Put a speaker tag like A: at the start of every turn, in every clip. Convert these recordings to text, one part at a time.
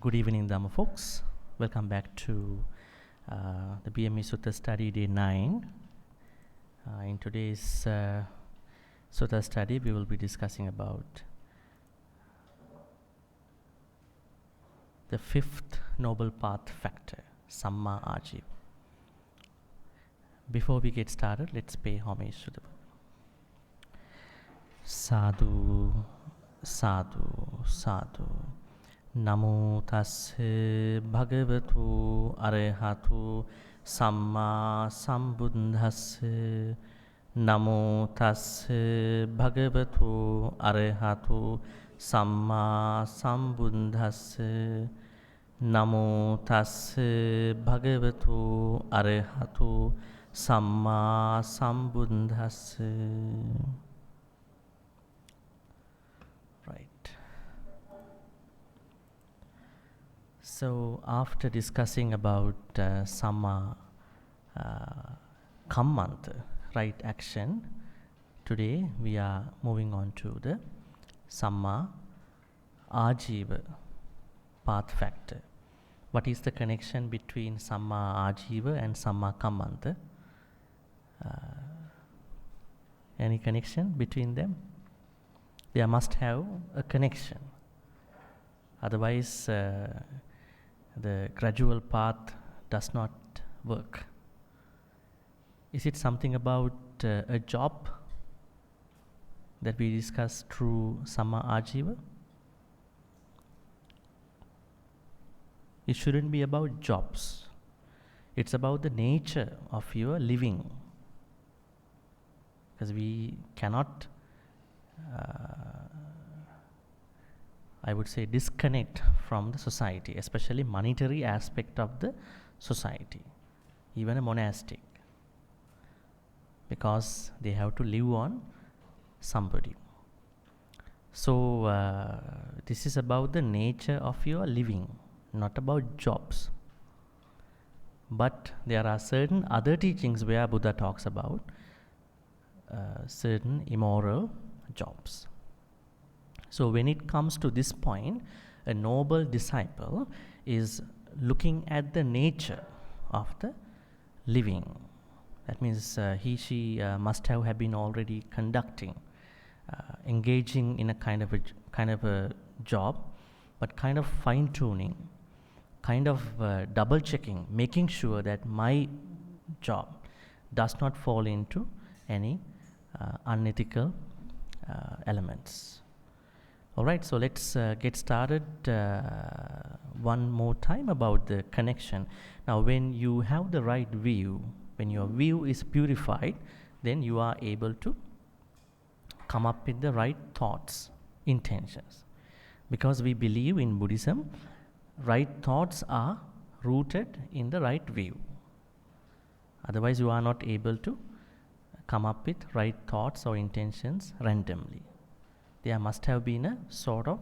A: Good evening, Dhamma folks. Welcome back to the BMV Sutta study day 9. In today's Sutta study, we will be discussing about the fifth noble path factor, Sammā Ājīva. Before we get started, let's pay homage to the Buddha. Sadhu, sadhu, sadhu. Namo tasse bhagavatu arahatu sammā sambuddhasse. Namo tasse bhagavatu arahatu sammā sambuddhasse. Namo tasse bhagavatu arahatu sammā sambuddhasse. Right. So after discussing about Sammā Kammanta, right action, today we are moving on to the Sammā Ājīva, path factor. What is the connection between Sammā Ājīva and Sammā Kammanta? Any connection between them? There must have a connection. Otherwise, the gradual path does not work. Is it something about a job that we discuss through Sammā Ājīva? It shouldn't be about jobs. It's about the nature of your living. Because we cannot, I would say, disconnect from the society, especially monetary aspect of the society, even a monastic, because they have to live on somebody. So this is about the nature of your living, not about jobs. But there are certain other teachings where Buddha talks about certain immoral jobs. So when it comes to this point, a noble disciple is looking at the nature of the living. That means she must have been already conducting, engaging in a kind of a job, but kind of fine-tuning, kind of double-checking, making sure that my job does not fall into any unethical elements. Alright, so let's get started one more time about the connection. Now, when you have the right view, when your view is purified, then you are able to come up with the right thoughts, intentions. Because we believe in Buddhism, right thoughts are rooted in the right view. Otherwise, you are not able to come up with right thoughts or intentions randomly. There must have been a sort of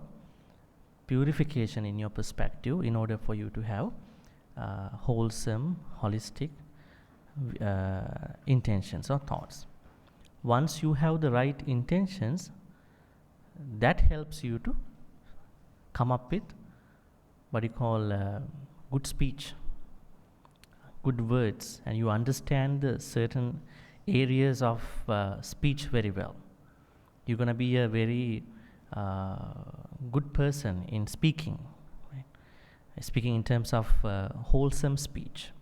A: purification in your perspective in order for you to have wholesome, holistic intentions or thoughts. Once you have the right intentions, that helps you to come up with what you call good speech, good words, and you understand the certain areas of speech very well. You're going to be a very good person in speaking, right? Speaking in terms of wholesome speech.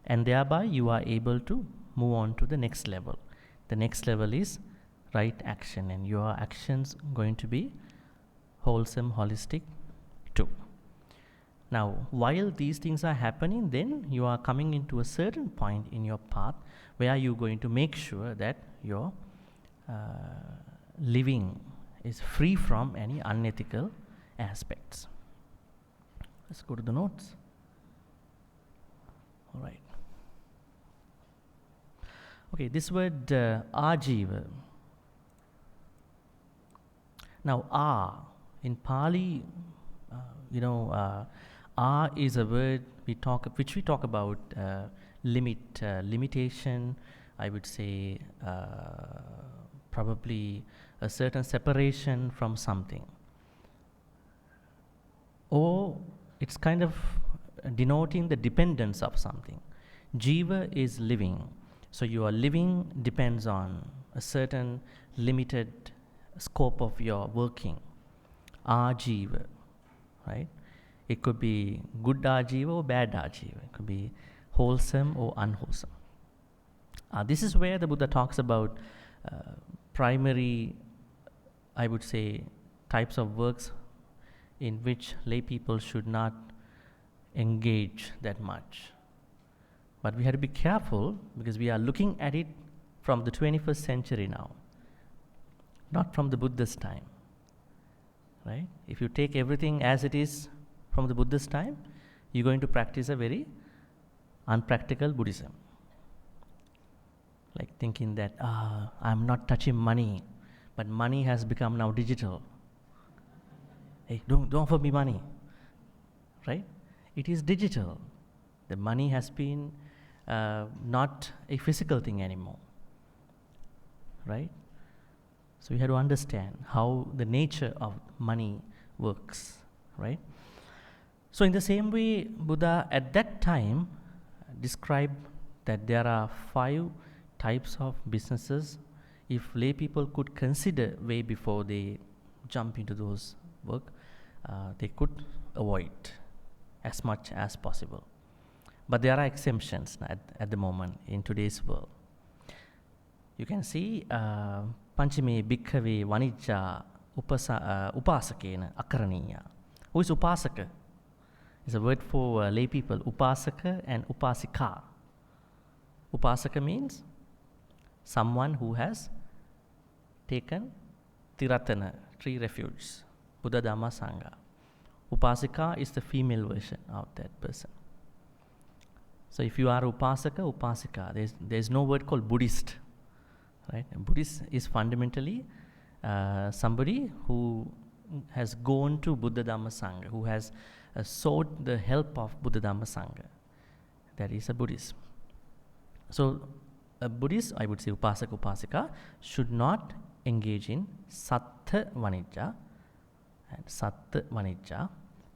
A: And thereby you are able to move on to the next level. The next level is right action, and your actions going to be wholesome, holistic too. Now, while these things are happening, then you are coming into a certain point in your path where you're going to make sure that your living is free from any unethical aspects. Let's go to the notes. All right. Okay, this word Ājīva. Now, in Pali, is a word which we talk about limitation. I would say probably a certain separation from something. or it's kind of denoting the dependence of something. Jiva is living. So your living depends on a certain limited scope of your working. Ājīva, right? It could be good Ājīva or bad Ājīva. It could be wholesome or unwholesome. This is where the Buddha talks about primary, I would say, types of works in which lay people should not engage that much. But we have to be careful because we are looking at it from the 21st century now, not from the Buddha's time. Right? If you take everything as it is from the Buddha's time, you're going to practice a very unpractical Buddhism. Like thinking that, I'm not touching money, but money has become now digital. Hey, don't offer me money. Right? It is digital. The money has been not a physical thing anymore. Right? So we have to understand how the nature of money works, right? So in the same way, Buddha at that time described that there are 5 types of businesses. If lay people could consider way before they jump into those work, they could avoid as much as possible. But there are exemptions at the moment in today's world. You can see Panchame Bhikkhave Vanijja Upasakena Akaraniya. Who is Upasaka? It's a word for lay people, Upasaka and Upasika. Upasaka means someone who has taken Tiratana, 3 refuges, Buddha, Dhamma, Sangha. Upasika is the female version of that person. So if you are Upasaka, Upasika, there's no word called Buddhist. Right? And Buddhist is fundamentally somebody who has gone to Buddha Dhamma Sangha, who has sought the help of Buddha Dhamma Sangha. That is a Buddhist. So a Buddhist, I would say Upasaka, Upasika, should not engage in Sattha Vanijja, and Sattha Vanijja,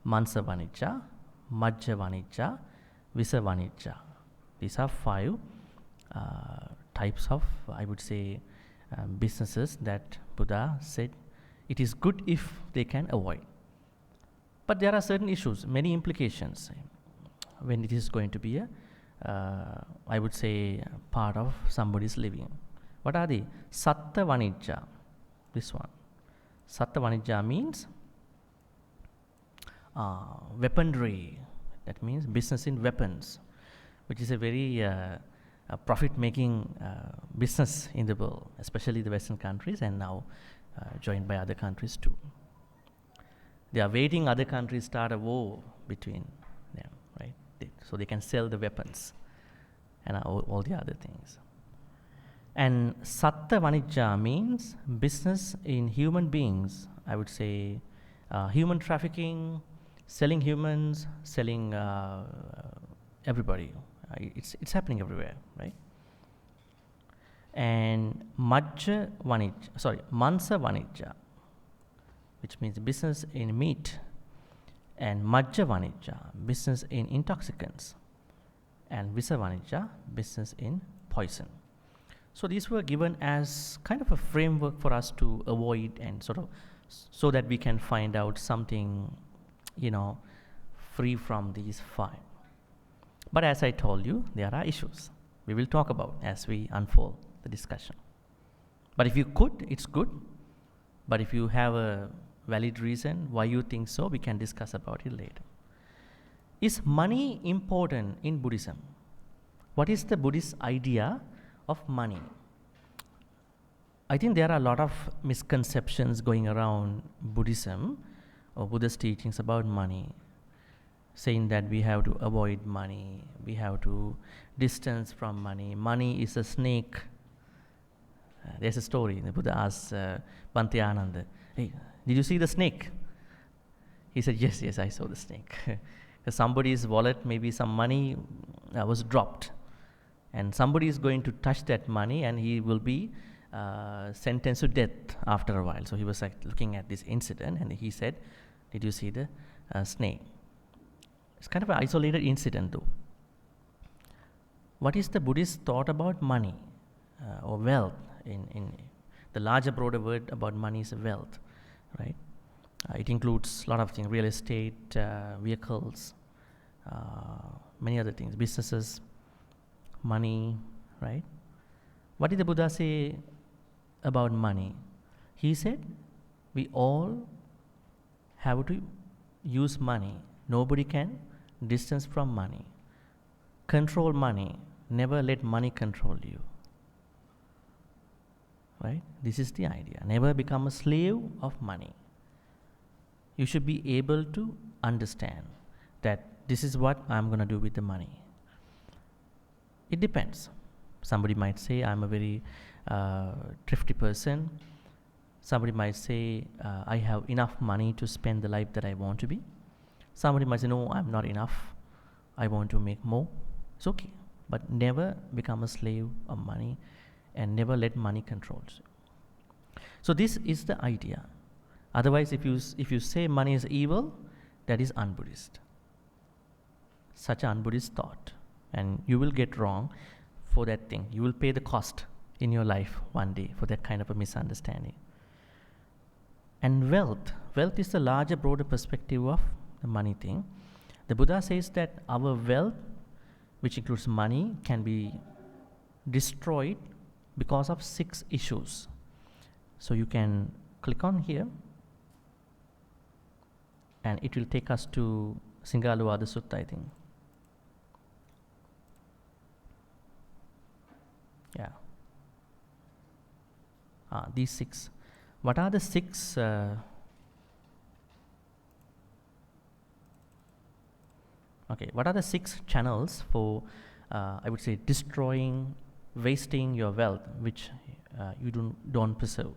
A: Mansa Vanijja, Majja Vanijja, Visa Vanijja. These are 5 types of, I would say, businesses that Buddha said it is good if they can avoid. But there are certain issues, many implications when it is going to be I would say, part of somebody's living. What are they? Sattha Vanijja, this one. Sattha Vanijja means weaponry. That means business in weapons, which is a very profit-making business in the world, especially the Western countries, and now joined by other countries too. They are waiting other countries start a war between them, right? So they can sell the weapons and all the other things. And Sattha Vanijja means business in human beings. I would say human trafficking, selling humans, selling everybody. It's happening everywhere, right? And Mansa Vanijja, which means business in meat, and Majja Vanijja, business in intoxicants, and Visa Vanijja, business in poison. So these were given as kind of a framework for us to avoid, and sort of so that we can find out something, free from these 5. But as I told you, there are issues we will talk about as we unfold the discussion. But if you could, it's good. But if you have a valid reason why you think so, we can discuss about it later. Is money important in Buddhism? What is the Buddhist idea of money? I think there are a lot of misconceptions going around Buddhism or Buddha's teachings about money, saying that we have to avoid money, we have to distance from money. Money is a snake. There's a story. The Buddha asked Bhante Ananda, "Hey, did you see the snake?" He said, yes, I saw the snake. Somebody's wallet, maybe some money was dropped. And somebody is going to touch that money and he will be sentenced to death after a while. So he was like looking at this incident and he said, "Did you see the snake. It's kind of an isolated incident though. What is the Buddhist thought about money or wealth? In the larger, broader word about money is wealth, right? It includes a lot of things: real estate, vehicles, many other things, businesses, money, right? What did the Buddha say about money? He said, we all have to use money. Nobody can distance from money. Control money. Never let money control you. Right? This is the idea. Never become a slave of money. You should be able to understand that this is what I'm going to do with the money. It depends. Somebody might say, I'm a very thrifty person. Somebody might say, I have enough money to spend the life that I want to be. Somebody might say, no, I'm not enough. I want to make more. It's okay. But never become a slave of money and never let money control you. So this is the idea. Otherwise, if you say money is evil, that is un-Buddhist. Such an un-Buddhist thought. And you will get wrong for that thing. You will pay the cost in your life one day for that kind of a misunderstanding. And wealth is the larger, broader perspective of the money thing. The Buddha says that our wealth, which includes money, can be destroyed because of 6 issues. So you can click on here and it will take us to Singaluwada Sutta, I think. Yeah. These 6. What are the 6? What are the 6 channels for, I would say, destroying, wasting your wealth, which you don't pursue?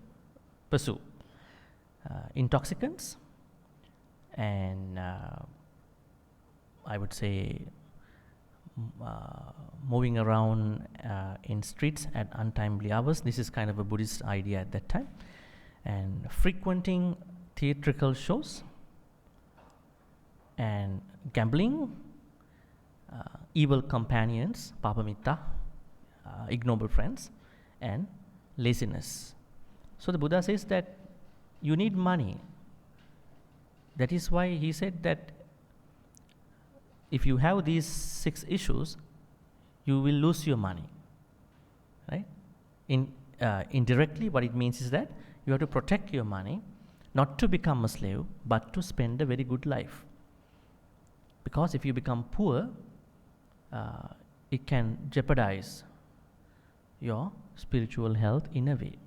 A: Intoxicants, and I would say moving around in streets at untimely hours. This is kind of a Buddhist idea at that time. And frequenting theatrical shows, and gambling, evil companions, papamitta, ignoble friends, and laziness. So the Buddha says that you need money. That is why he said that if you have these 6 issues, you will lose your money. Right? Indirectly, what it means is that you have to protect your money, not to become a slave, but to spend a very good life. Because if you become poor, it can jeopardize your spiritual health in a way.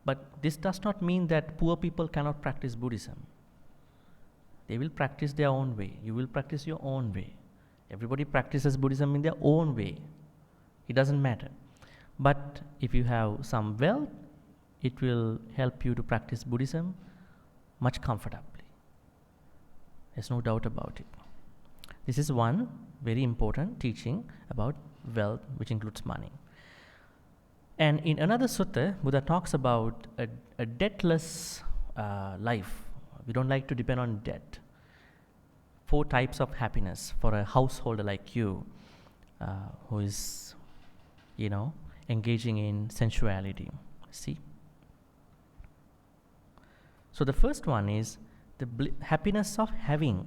A: But this does not mean that poor people cannot practice Buddhism. They will practice their own way. You will practice your own way. Everybody practices Buddhism in their own way. It doesn't matter. But if you have some wealth, it will help you to practice Buddhism much comfortably. There's no doubt about it. This is one very important teaching about wealth, which includes money. And in another sutta, Buddha talks about a debtless life. We don't like to depend on debt. 4 types of happiness for a householder like you, who is, engaging in sensuality. See? So the first one is the happiness of having.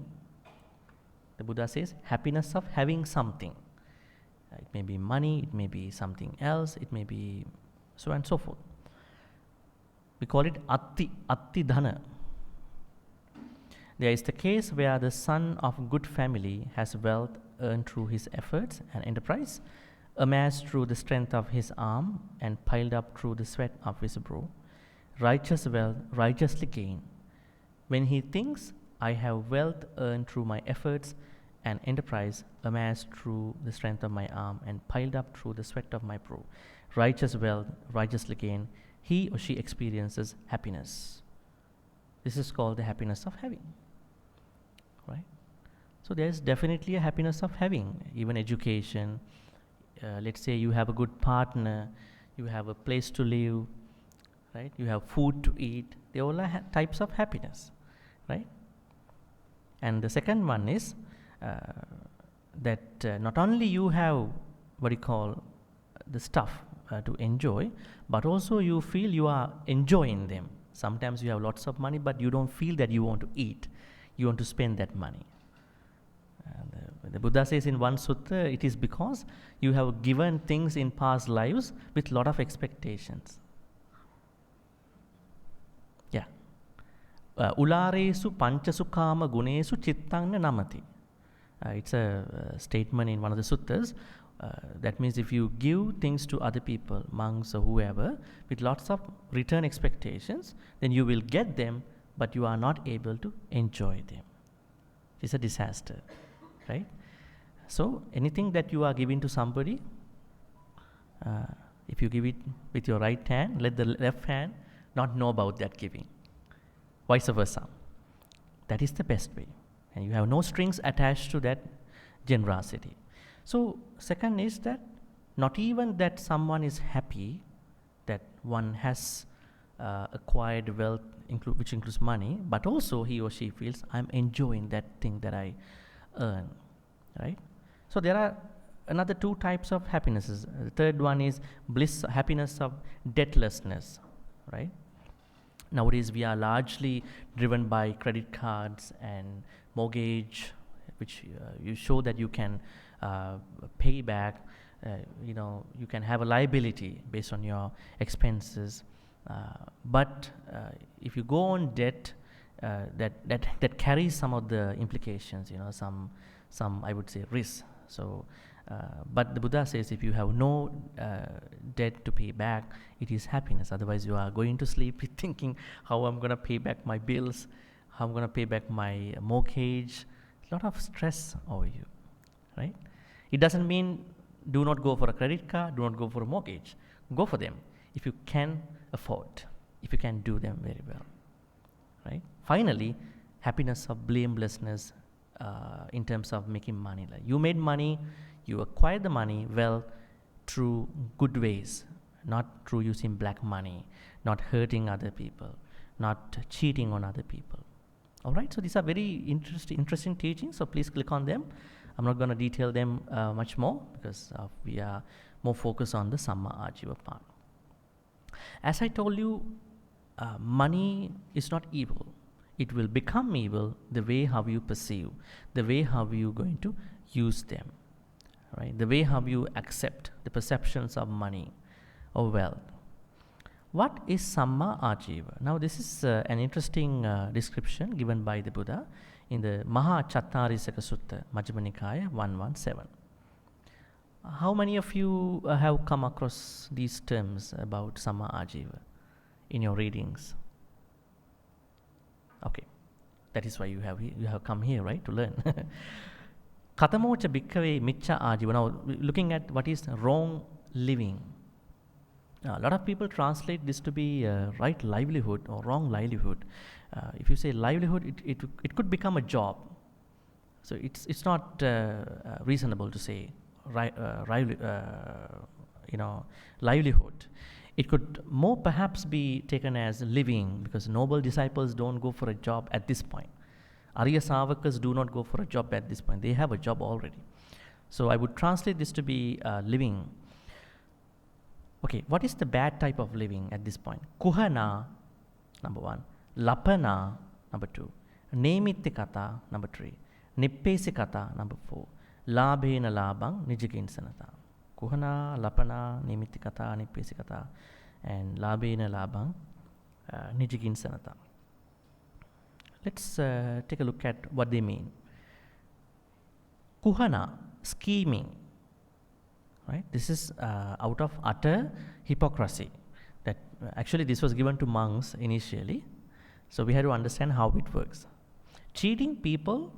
A: The Buddha says happiness of having something. It may be money, it may be something else, it may be so on and so forth. We call it atti dhana. There is the case where the son of good family has wealth earned through his efforts and enterprise, amassed through the strength of his arm, and piled up through the sweat of his brow. Righteous wealth, righteously gained. When he thinks, I have wealth earned through my efforts and enterprise, amassed through the strength of my arm, and piled up through the sweat of my brow. Righteous wealth, righteously gained. He or she experiences happiness. This is called the happiness of having. Right? So there is definitely a happiness of having, even education. Let's say you have a good partner, you have a place to live, right? You have food to eat. They all are types of happiness, right? And the second one is that not only you have what you call the stuff to enjoy, but also you feel you are enjoying them. Sometimes you have lots of money, but you don't feel that you want to eat. You want to spend that money. The Buddha says in one sutta, it is because you have given things in past lives with lot of expectations. Yeah. Ularesu panchasu kama gunesu chittanga namati. It's a statement in one of the suttas. That means if you give things to other people, monks or whoever, with lots of return expectations, then you will get them, but you are not able to enjoy them. It's a disaster, right? So anything that you are giving to somebody, if you give it with your right hand, let the left hand not know about that giving. Vice versa. That is the best way. And you have no strings attached to that generosity. So second is that not even that someone is happy that one has acquired wealth, which includes money, but also he or she feels I'm enjoying that thing that I earn, right? So there are another two types of happinesses. The third one is bliss, happiness of debtlessness, right? Nowadays we are largely driven by credit cards and mortgage, which you show that you can pay back. You can have a liability based on your expenses. But if you go on debt, that carries some of the implications, some I would say risks. So, but the Buddha says if you have no debt to pay back, it is happiness. Otherwise, you are going to sleep thinking how I'm going to pay back my bills, how I'm going to pay back my mortgage. A lot of stress over you, right? It doesn't mean do not go for a credit card, do not go for a mortgage. Go for them if you can afford, if you can do them very well, right? Finally, happiness of blamelessness in terms of making money. Like you made money, you acquired the money well through good ways, not through using black money, not hurting other people, not cheating on other people. All right, so these are very interesting teachings, so please click on them. I'm not going to detail them much more because we are more focused on the Sammā Ājīva part. As I told you, money is not evil. It will become evil the way how you perceive, the way how you going to use them, right? The way how you accept the perceptions of money or wealth. What is Sammā Ājīva? Now this is an interesting description given by the Buddha in the Maha Chattarisaka Sutta, Majjhima Nikāya 117. How many of you have come across these terms about Sammā Ājīva in your readings? Okay, that is why you have come here, right, to learn. Katamocha bhikkhave micca ājīva. Now, looking at what is wrong living. A lot of people translate this to be right livelihood or wrong livelihood. If you say livelihood, it could become a job. So it's not reasonable to say livelihood. It could more perhaps be taken as living, because noble disciples don't go for a job at this point. Arya Sāvakas do not go for a job at this point. They have a job already. So I would translate this to be living. Okay, what is the bad type of living at this point? Kuhana, number 1. Lapana, number 2. Nemitikata, number 3. Nippesikata, number 4. Labhena labang nijikinsanata. Kuhana, Lapana, Nemitikata, Nippesikata, and Labhena labang nijikinsanata. Let's take a look at what they mean. Kuhana, scheming. Right? This is out of utter hypocrisy. That actually this was given to monks initially. So we had to understand how it works. Cheating people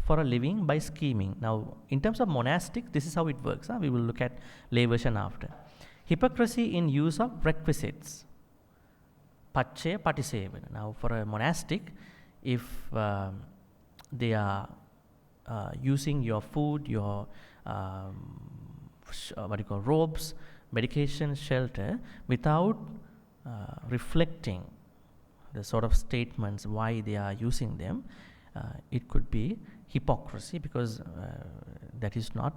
A: for a living by scheming. Now, in terms of monastic, this is how it works. We will look at lay version after. Hypocrisy in use of requisites. Paccaya patisevana. Now, for a monastic, if they are using your food, your robes, medication, shelter, without reflecting the sort of statements why they are using them, it could be hypocrisy, because that is not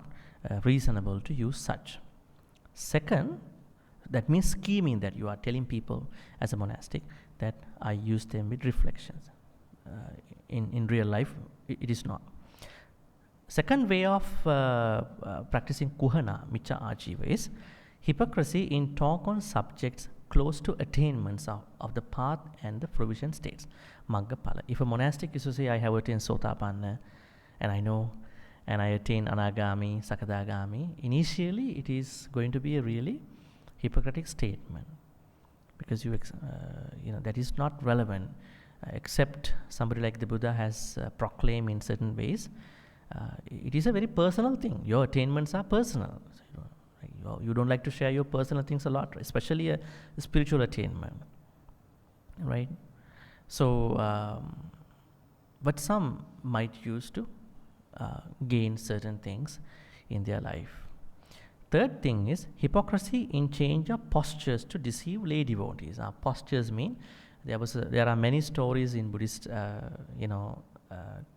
A: reasonable to use such. Second, that means scheming, that you are telling people as a monastic that I use them with reflections. In real life, it is not. Second way of practicing kuhana, micca ājīva, is hypocrisy in talk on subjects close to attainments of the path and the provision states. Magga phala. If a monastic is to say, I have attained sotapanna, and I know, and I attain anagami, sakadagami, initially it is going to be a really hypocritical statement, because that is not relevant, except somebody like the Buddha has proclaimed in certain ways. It is a very personal thing. Your attainments are personal. So, you don't like to share your personal things a lot, especially a spiritual attainment, right? So, but some might use to gain certain things in their life. Third thing is hypocrisy in change of postures to deceive lay devotees. Postures mean there are many stories in Buddhist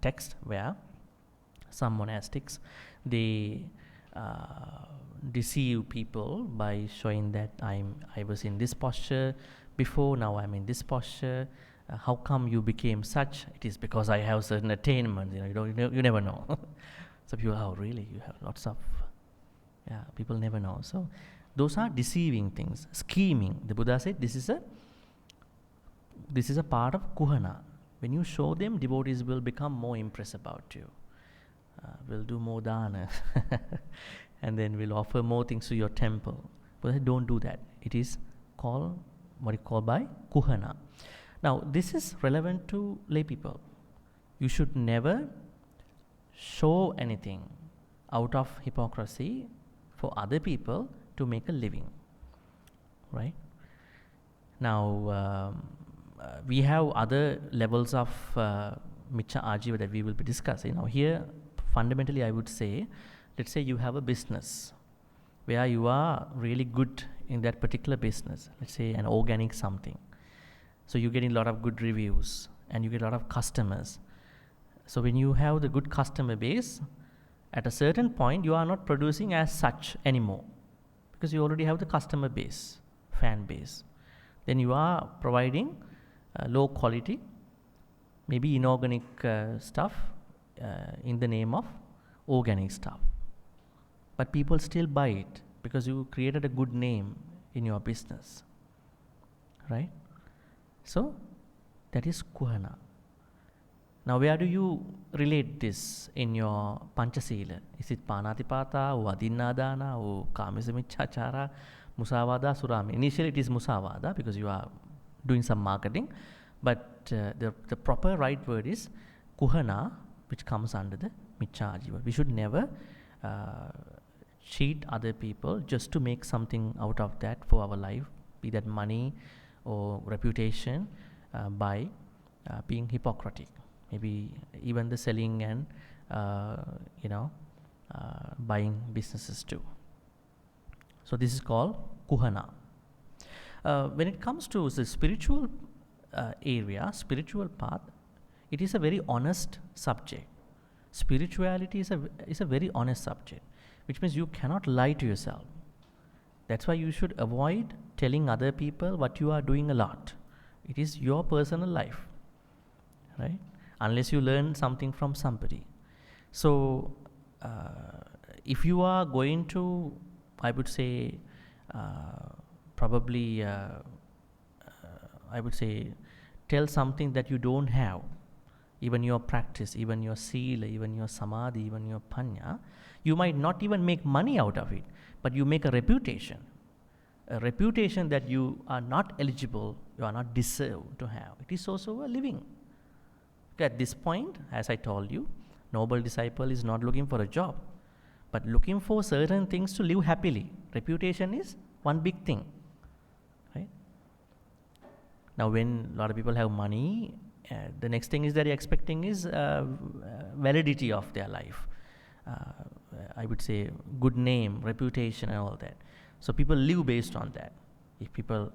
A: text where some monastics, they deceive people by showing that I was in this posture before, now I'm in this posture. How come you became such? It is because I have certain attainments. You never know. So people, oh really? You have lots of. Yeah, people never know. So those are deceiving things, scheming. The Buddha said this is a part of kuhana. When you show them, devotees will become more impressed about you. Will do more dana, and then will offer more things to your temple. But don't do that. It is called what is called by kuhana. Now this is relevant to lay people. You should never show anything out of hypocrisy for other people to make a living, right? Now we have other levels of micca ājīva that we will be discussing. Now here, fundamentally, I would say, let's say you have a business where you are really good in that particular business, let's say an organic something. So you're getting a lot of good reviews and you get a lot of customers. So when you have the good customer base, at a certain point you are not producing as such anymore, because you already have the customer base, fan base. Then you are providing low quality, maybe inorganic stuff in the name of organic stuff. But people still buy it because you created a good name in your business, right? So that is kuhana. Now where do you relate this in your Panchasila? Is it Panatipata or Adinnādāna or Kāmisamiccāchāra, Musavada, Surami? Initially it is Musavada because you are doing some marketing, but the proper right word is kuhana, which comes under the micca ājīva. We should never cheat other people just to make something out of that for our life, be that money or reputation, by being hypocritic. Maybe even the selling and buying businesses too. So this is called kuhana. When it comes to the spiritual area, spiritual path, it is a very honest subject. Spirituality is a very honest subject, which means you cannot lie to yourself. That's why you should avoid telling other people what you are doing a lot. It is your personal life, right? Unless you learn something from somebody. So if you are going to, I would say, probably I would say tell something that you don't have, even your practice, even your sila, even your samadhi, even your panya, you might not even make money out of it, but you make a reputation that you are not eligible, you are not deserved to have. It is also a living. At this point, as I told you, noble disciple is not looking for a job, but looking for certain things to live happily. Reputation is one big thing, right? Now when a lot of people have money, the next thing is that they're expecting is validity of their life. I would say good name, reputation and all that. So people live based on that. If people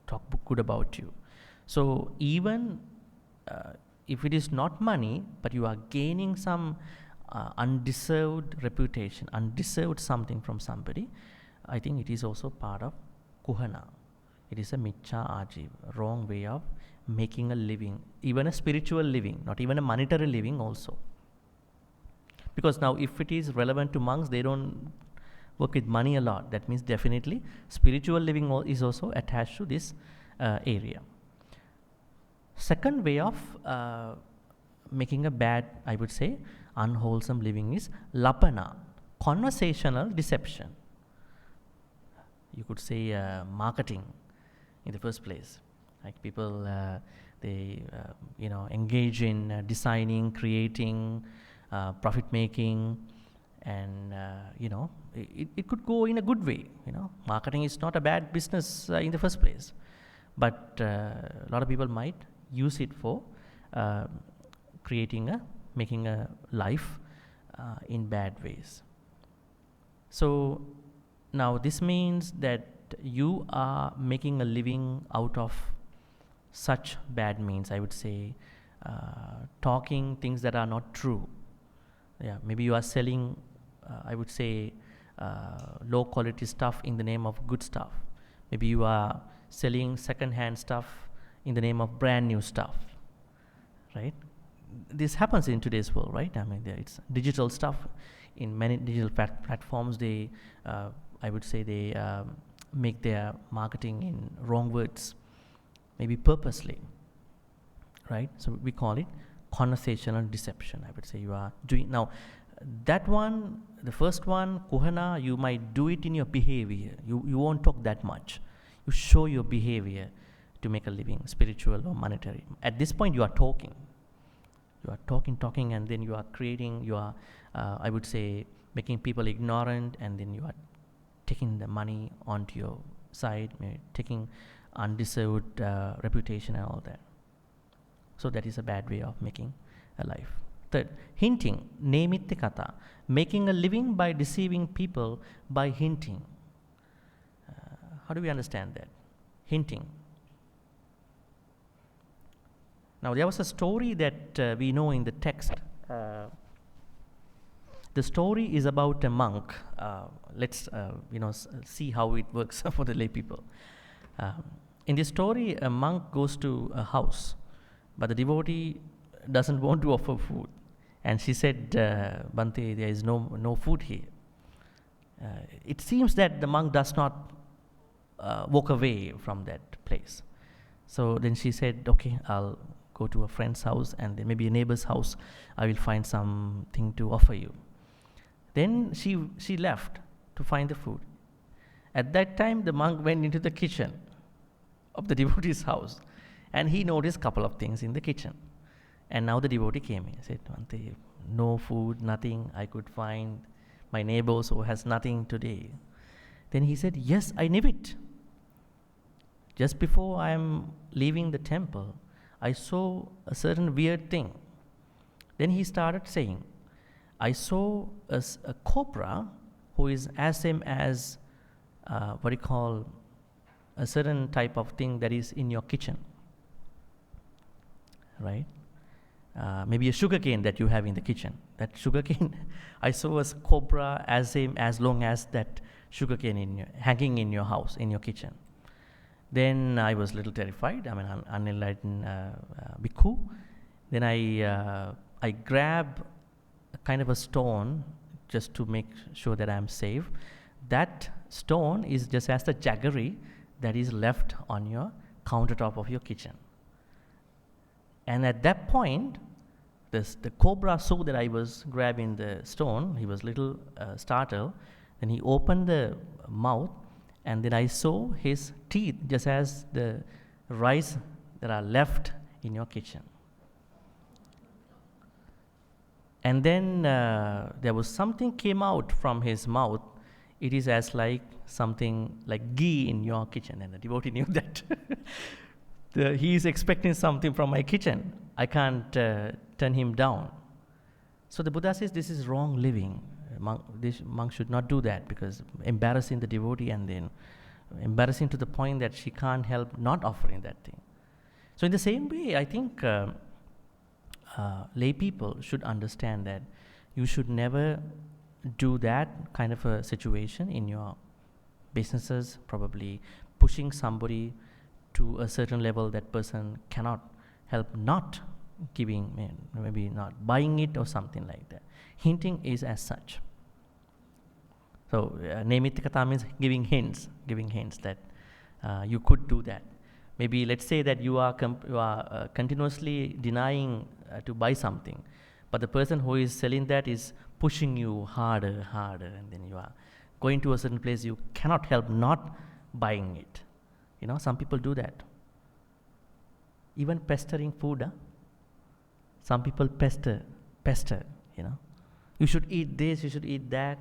A: talk good about you. So even if it is not money, but you are gaining some undeserved reputation, undeserved something from somebody, I think it is also part of kuhana. It is a miccha ājīva, wrong way of making a living, even a spiritual living, not even a monetary living also. Because now if it is relevant to monks, they don't work with money a lot. That means definitely spiritual living is also attached to this area. Second way of making a bad, I would say, unwholesome living is lapana, conversational deception. You could say marketing in the first place. Like people, they engage in designing, creating, profit making, and it could go in a good way. Marketing is not a bad business in the first place, but a lot of people might use it for making a life in bad ways. So now this means that you are making a living out of such bad means. I would say talking things that are not true. Yeah, maybe you are selling, I would say, low quality stuff in the name of good stuff. Maybe you are selling second-hand stuff in the name of brand new stuff, right? This happens in today's world, right? I mean, it's digital stuff. In many digital platforms, they, I would say, they make their marketing in wrong words, maybe purposely, right? So we call it conversational deception. I would say you are doing now. That one, the first one, kuhana, you might do it in your behavior. You won't talk that much. You show your behavior to make a living, spiritual or monetary. At this point, you are talking. You are talking, and then you are creating, you are, I would say, making people ignorant, and then you are taking the money onto your side, taking undeserved reputation and all that. So that is a bad way of making a life. Third, hinting, nemitte kata, making a living by deceiving people by hinting. How do we understand that? Hinting. Now there was a story that we know in the text. The story is about a monk. Let's see how it works for the lay people. In this story, a monk goes to a house, but the devotee doesn't want to offer food. And she said, Bhante, there is no food here. It seems that the monk does not walk away from that place. So then she said, okay, I'll go to a friend's house and then maybe a neighbor's house. I will find something to offer you. Then she left to find the food. At that time, the monk went into the kitchen of the devotee's house, and he noticed a couple of things in the kitchen. And now the devotee came in and said, Bhante, no food, nothing I could find. My neighbor also has nothing today. Then he said, yes, I knew it. Just before I am leaving the temple, I saw a certain weird thing. Then he started saying, I saw a cobra who is as same as what you call a certain type of thing that is in your kitchen, right? Maybe a sugar cane that you have in the kitchen. That sugar cane, I saw a cobra as same as long as that sugar cane hanging in your house, in your kitchen. Then I was a little terrified. I'm an unenlightened bhikkhu. Then I grab a kind of a stone just to make sure that I'm safe. That stone is just as the jaggery that is left on your countertop of your kitchen. And at that point, the cobra saw that I was grabbing the stone. He was a little startled. Then he opened the mouth, and then I saw his teeth just as the rice that are left in your kitchen. And then there was something came out from his mouth. It is as like something like ghee in your kitchen. And the devotee knew that. He is expecting something from my kitchen. I can't turn him down. So the Buddha says this is wrong living. This monk should not do that, because embarrassing the devotee and then embarrassing to the point that she can't help not offering that thing. So in the same way, I think lay people should understand that you should never do that kind of a situation in your businesses, probably pushing somebody to a certain level that person cannot help not giving, maybe not buying it or something like that. Hinting is as such. So Nemitikata means giving hints that you could do that. Maybe let's say that you are continuously denying to buy something, but the person who is selling that is pushing you harder, and then you are going to a certain place, you cannot help not buying it. You know, some people do that. Even pestering food, some people pester, you know. You should eat this, you should eat that.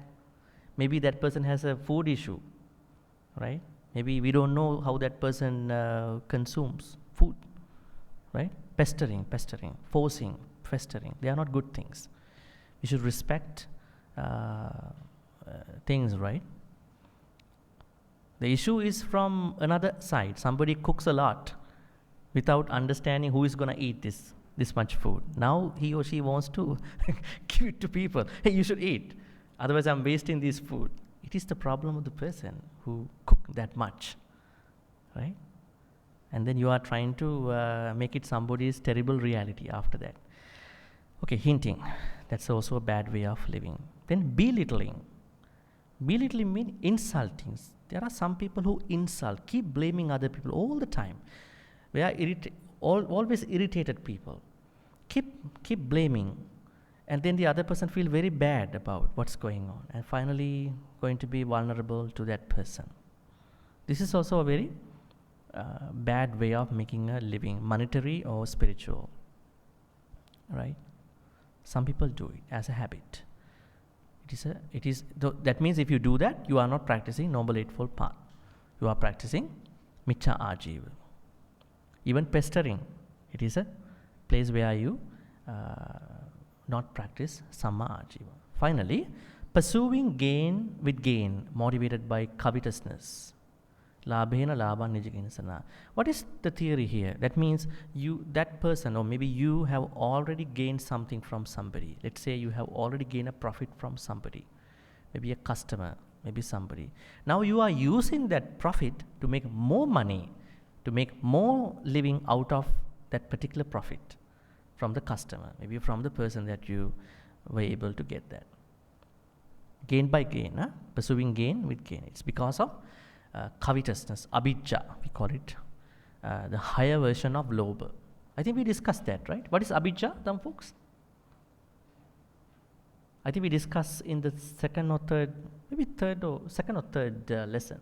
A: Maybe that person has a food issue, right? Maybe we don't know how that person consumes food, right? Pestering, forcing, festering. They are not good things. We should respect things, right? The issue is from another side. Somebody cooks a lot without understanding who is going to eat this much food. Now he or she wants to give it to people. Hey, you should eat. Otherwise, I'm wasting this food. It is the problem of the person who cooked that much, right? And then you are trying to make it somebody's terrible reality after that. Okay, hinting. That's also a bad way of living. Then belittling. Belittling means insulting. There are some people who insult, keep blaming other people all the time. They are always irritated people. Keep blaming. And then the other person feel very bad about what's going on, and finally going to be vulnerable to that person. This is also a very bad way of making a living, monetary or spiritual, right? Some people do it as a habit. That means if you do that, you are not practicing Noble Eightfold Path. You are practicing Miccha Ājīva. Even pestering, it is a place where you not practice Sammā Ājīva. Finally, pursuing gain with gain, motivated by covetousness. Labhena labha nijagena. What is the theory here? That means that person, or maybe you have already gained something from somebody. Let's say you have already gained a profit from somebody, maybe a customer, maybe somebody. Now you are using that profit to make more money, to make more living out of that particular profit from the customer, maybe from the person that you were able to get that. Gain by gain, pursuing gain with gain. It's because of covetousness, abhijja, we call it, the higher version of lobha. I think we discussed that, right? What is abhijja, some folks? I think we discussed in the second or third lesson.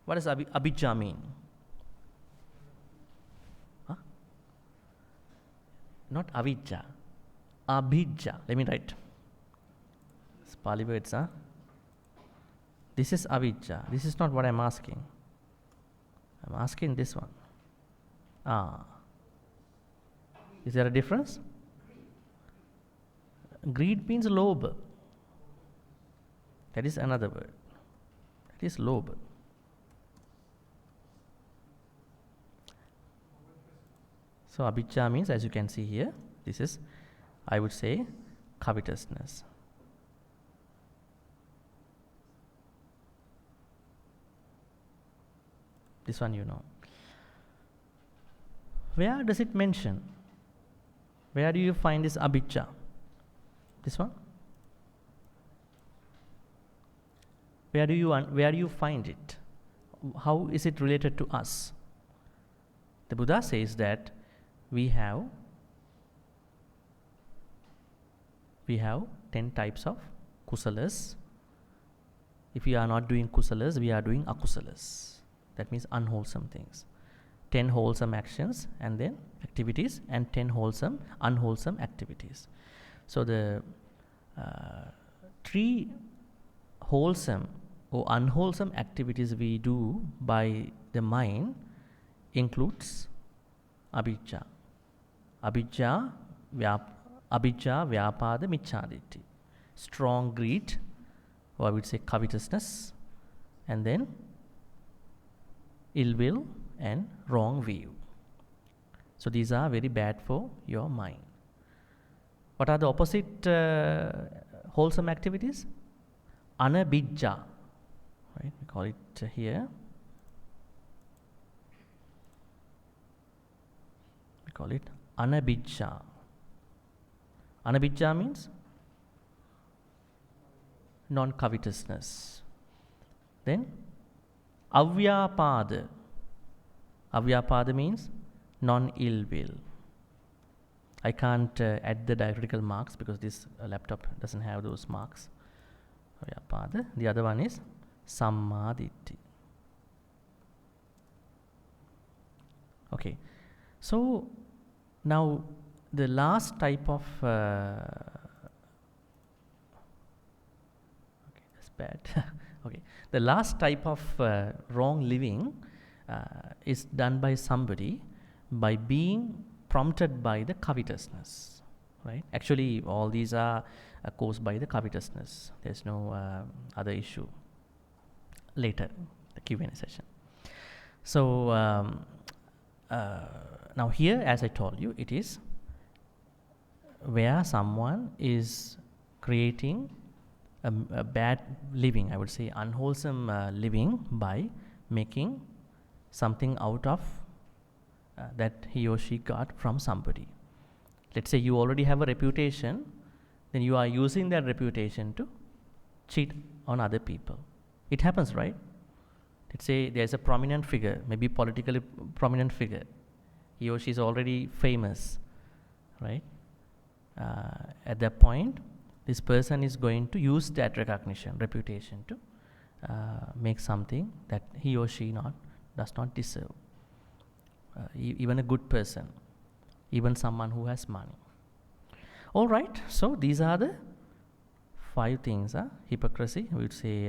A: What does abhijja mean? Not avijja, abhijja. Let me write. It's Pali words, This is avijja. This is not what I'm asking. I'm asking this one. Is there a difference? Greed means lobha. That is another word. That is lobha. So abhijja means, as you can see here, this is, I would say, covetousness. This one you know. Where does it mention? Where do you find this abhijja? This one? Where do you find it? How is it related to us? The Buddha says that we have 10 types of kusalas. If we are not doing kusalas, we are doing akusalas. That means unwholesome things. 10 wholesome actions and then activities, and 10 unwholesome activities. So the 3 wholesome or unwholesome activities we do by the mind includes abhijja. Abhijja, vyapada, micchaditthi. Strong greed, or I would say covetousness, and then ill will and wrong view. So these are very bad for your mind. What are the opposite wholesome activities? Anabijja, right? We call it here. We call it anabijja. Anabijja means non-covetousness. Then avyapada. Avyapada means non-ill will. I can't add the diacritical marks because this laptop doesn't have those marks. Avyapada. The other one is Sammā diṭṭhi. Okay. So now the last type of okay, that's bad. Okay, the last type of wrong living is done by somebody by being prompted by the covetousness, right? Actually, all these are caused by the covetousness. There's no other issue. Later, the Q&A session. So now here, as I told you, it is where someone is creating a bad living, I would say unwholesome living, by making something out of that he or she got from somebody. Let's say you already have a reputation, then you are using that reputation to cheat on other people. It happens, right? Let's say there's a prominent figure, maybe politically prominent figure. He or she is already famous, right? At that point, this person is going to use that recognition, reputation to make something that he or she does not deserve. Even a good person, even someone who has money. All right, so these are the 5 things. Hypocrisy, we would say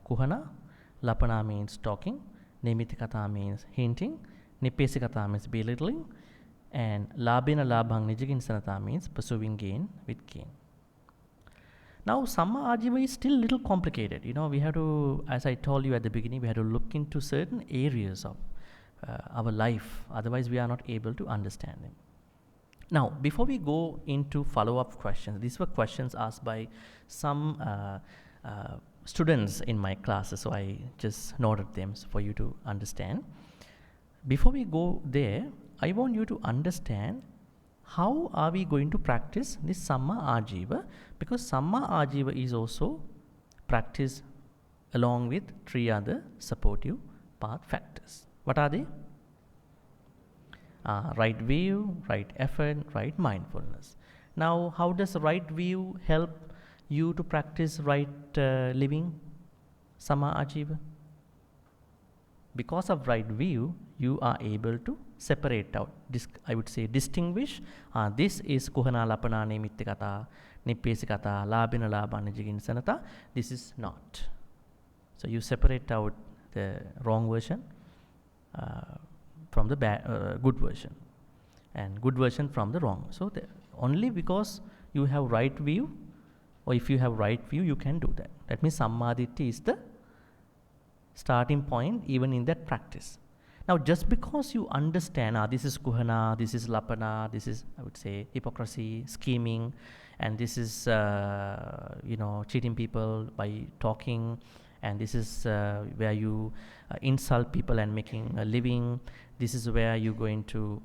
A: kuhana. Lapana means talking. Nemitikata means hinting. Nippesikata means belittling. And labena labhang nijiginsanata means pursuing gain with gain. Now, Sammā Ājīva is still a little complicated. You know, we have to, as I told you at the beginning, we have to look into certain areas of our life. Otherwise, we are not able to understand them. Now, before we go into follow-up questions, these were questions asked by some students in my classes, so I just noted them for you to understand. Before we go there, I want you to understand how are we going to practice this Sammā Ājīva, because Sammā Ājīva is also practiced along with 3 other supportive path factors. What are they? Right view, right effort, right mindfulness. Now, how does right view help you to practice right living, Sammā Ājīva? Because of right view, you are able to separate out, I would say distinguish, this is kuhana lapana nemittikata, nippesikata, labina labha nijiginsanata, this is not. So you separate out the wrong version from the good version, and good version from the wrong. So only because you have right view, or if you have right view, you can do that. That means Sammā diṭṭhi is the starting point even in that practice. Now, just because you understand, this is kuhana, this is lapana, this is, I would say, hypocrisy, scheming, and this is, cheating people by talking, and this is where you insult people and making a living. This is where you're going to,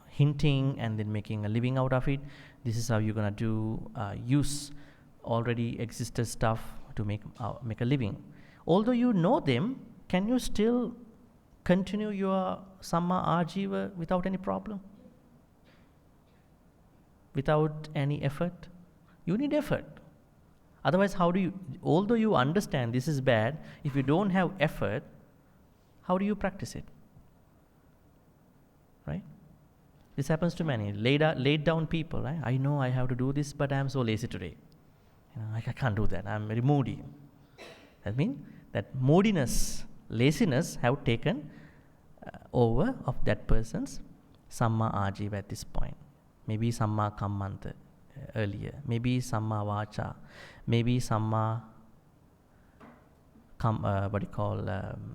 A: hinting and then making a living out of it. This is how you're going to do, use already existed stuff to make a living. Although you know them, can you still continue your Sammā Ājīva without any problem? Without any effort? You need effort. Otherwise, how do you, although you understand this is bad, if you don't have effort, how do you practice it? Right? This happens to many laid down people. Right? I know I have to do this, but I am so lazy today. I can't do that. I'm very moody. That means that moodiness, laziness have taken over of that person's Sammā Ājīva at this point. Maybe Sammā Kammanta earlier. Maybe Sammā Vāca. Maybe Sammā what you call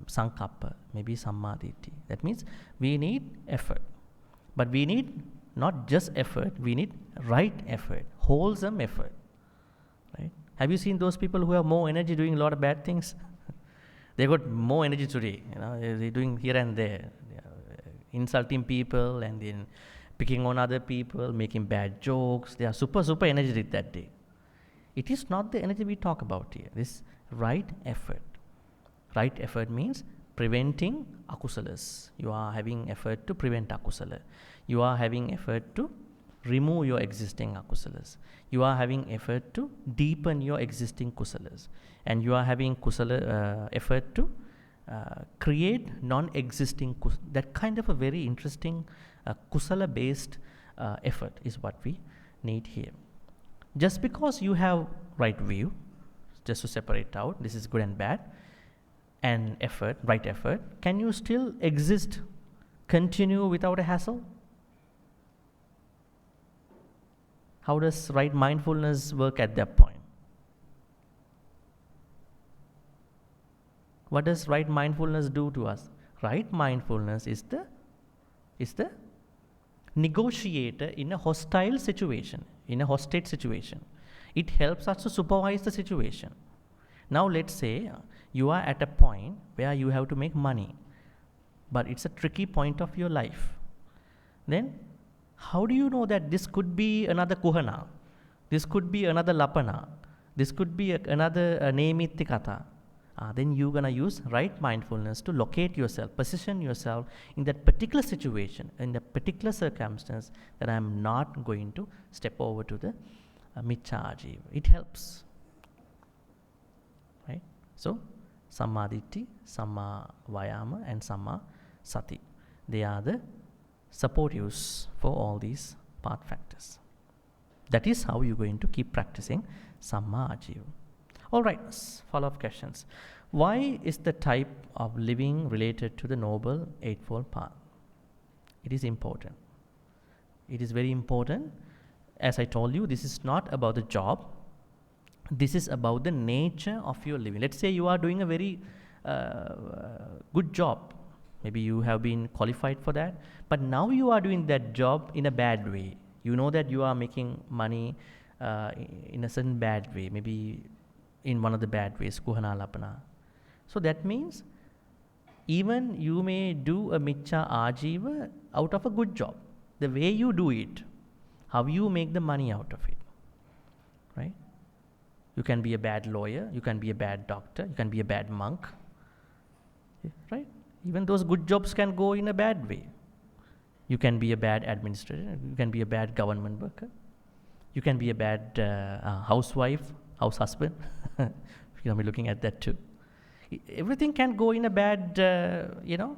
A: sankappa, maybe sammaditi. That means we need effort, but we need not just effort, we need right effort, wholesome effort, right? Have you seen those people who have more energy doing a lot of bad things? They got more energy today, they're doing here and there, insulting people and then picking on other people, making bad jokes. They are super energetic that day. It is not the energy we talk about here. This right effort. Right effort means preventing akusalas. You are having effort to prevent akusala. You are having effort to remove your existing akusalas. You are having effort to deepen your existing kusalas. And you are having effort to create non-existing kusala. That kind of a very interesting kusala-based effort is what we need here. Just because you have right view, just to separate out, this is good and bad, and effort, right effort, can you still exist, continue without a hassle? How does right mindfulness work at that point? What does right mindfulness do to us? Right mindfulness is the negotiator in a hostile situation, in a hostage situation. It helps us to supervise the situation. Now let's say you are at a point where you have to make money, but it's a tricky point of your life. Then how do you know that this could be another kuhana, this could be another lapana, this could be another nemitti kata? Then you're going to use right mindfulness to locate yourself, position yourself in that particular situation, in that particular circumstance, that I'm not going to step over to the miccha ājīva. It helps. Right? So, Sammā Diṭṭhi, Sammā Vayāma and Sammā Sati. They are the supportives for all these path factors. That is how you're going to keep practicing Sammā Ājīva. Alright, follow-up questions. Why is the type of living related to the Noble Eightfold Path? It is important. It is very important. As I told you, this is not about the job. This is about the nature of your living. Let's say you are doing a very good job. Maybe you have been qualified for that. But now you are doing that job in a bad way. You know that you are making money in a certain bad way. Maybe in one of the bad ways, kuhana lapana. So that means even you may do a miccha ājīva out of a good job. The way you do it, how you make the money out of it, right? You can be a bad lawyer, you can be a bad doctor, you can be a bad monk, right? Even those good jobs can go in a bad way. You can be a bad administrator, you can be a bad government worker, you can be a bad housewife, house husband. You'll be looking at that too. Everything can go in a bad, turn.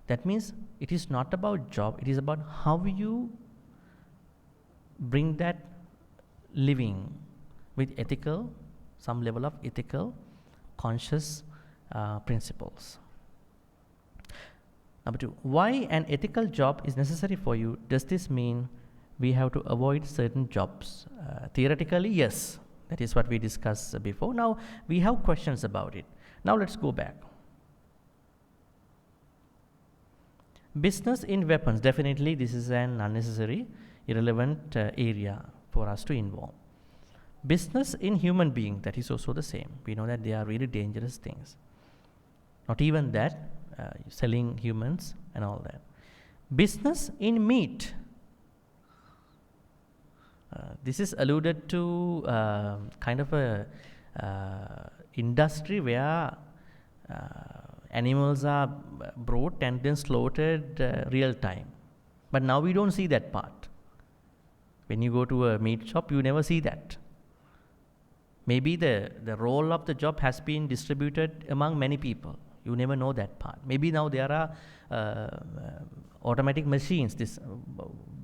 A: That means it is not about job, it is about how you bring that living with ethical, some level of ethical, conscious principles. Number 2, why an ethical job is necessary for you? Does this mean we have to avoid certain jobs? Theoretically, yes. That is what we discussed before. Now, we have questions about it. Now, let's go back. Business in weapons. Definitely, this is an unnecessary, irrelevant area for us to involve. Business in human being, that is also the same. We know that they are really dangerous things. Not even that, selling humans and all that. Business in meat. This is alluded to kind of a industry where animals are brought and then slaughtered real time. But now we don't see that part. When you go to a meat shop, you never see that. Maybe the role of the job has been distributed among many people. You never know that part. Maybe now there are automatic machines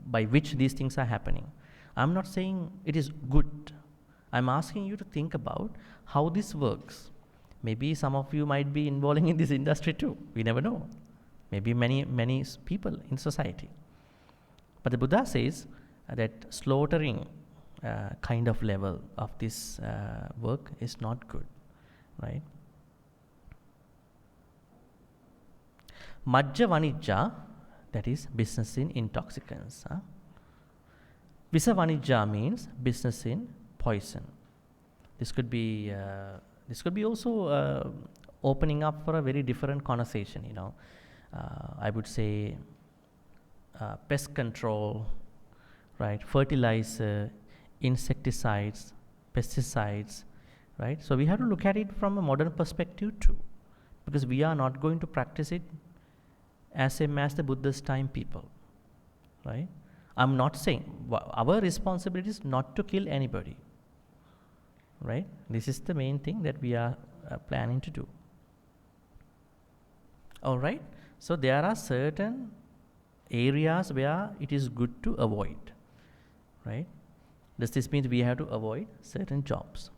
A: by which these things are happening. I'm not saying it is good. I'm asking you to think about how this works. Maybe some of you might be involving in this industry too. We never know. Maybe many people in society. But the Buddha says that slaughtering kind of level of this work is not good, right? Majja Vanijja, that is business in intoxicants. Visa Vanijja means business in poison. This could be also opening up for a very different conversation, you know. I would say pest control, right? Fertilizer, insecticides, pesticides, right? So we have to look at it from a modern perspective too, because we are not going to practice it as same as the Buddha's time people, right? I'm not saying our responsibility is not to kill anybody, right? This is the main thing that we are planning to do. All right. So there are certain areas where it is good to avoid, right? Does this mean we have to avoid certain jobs?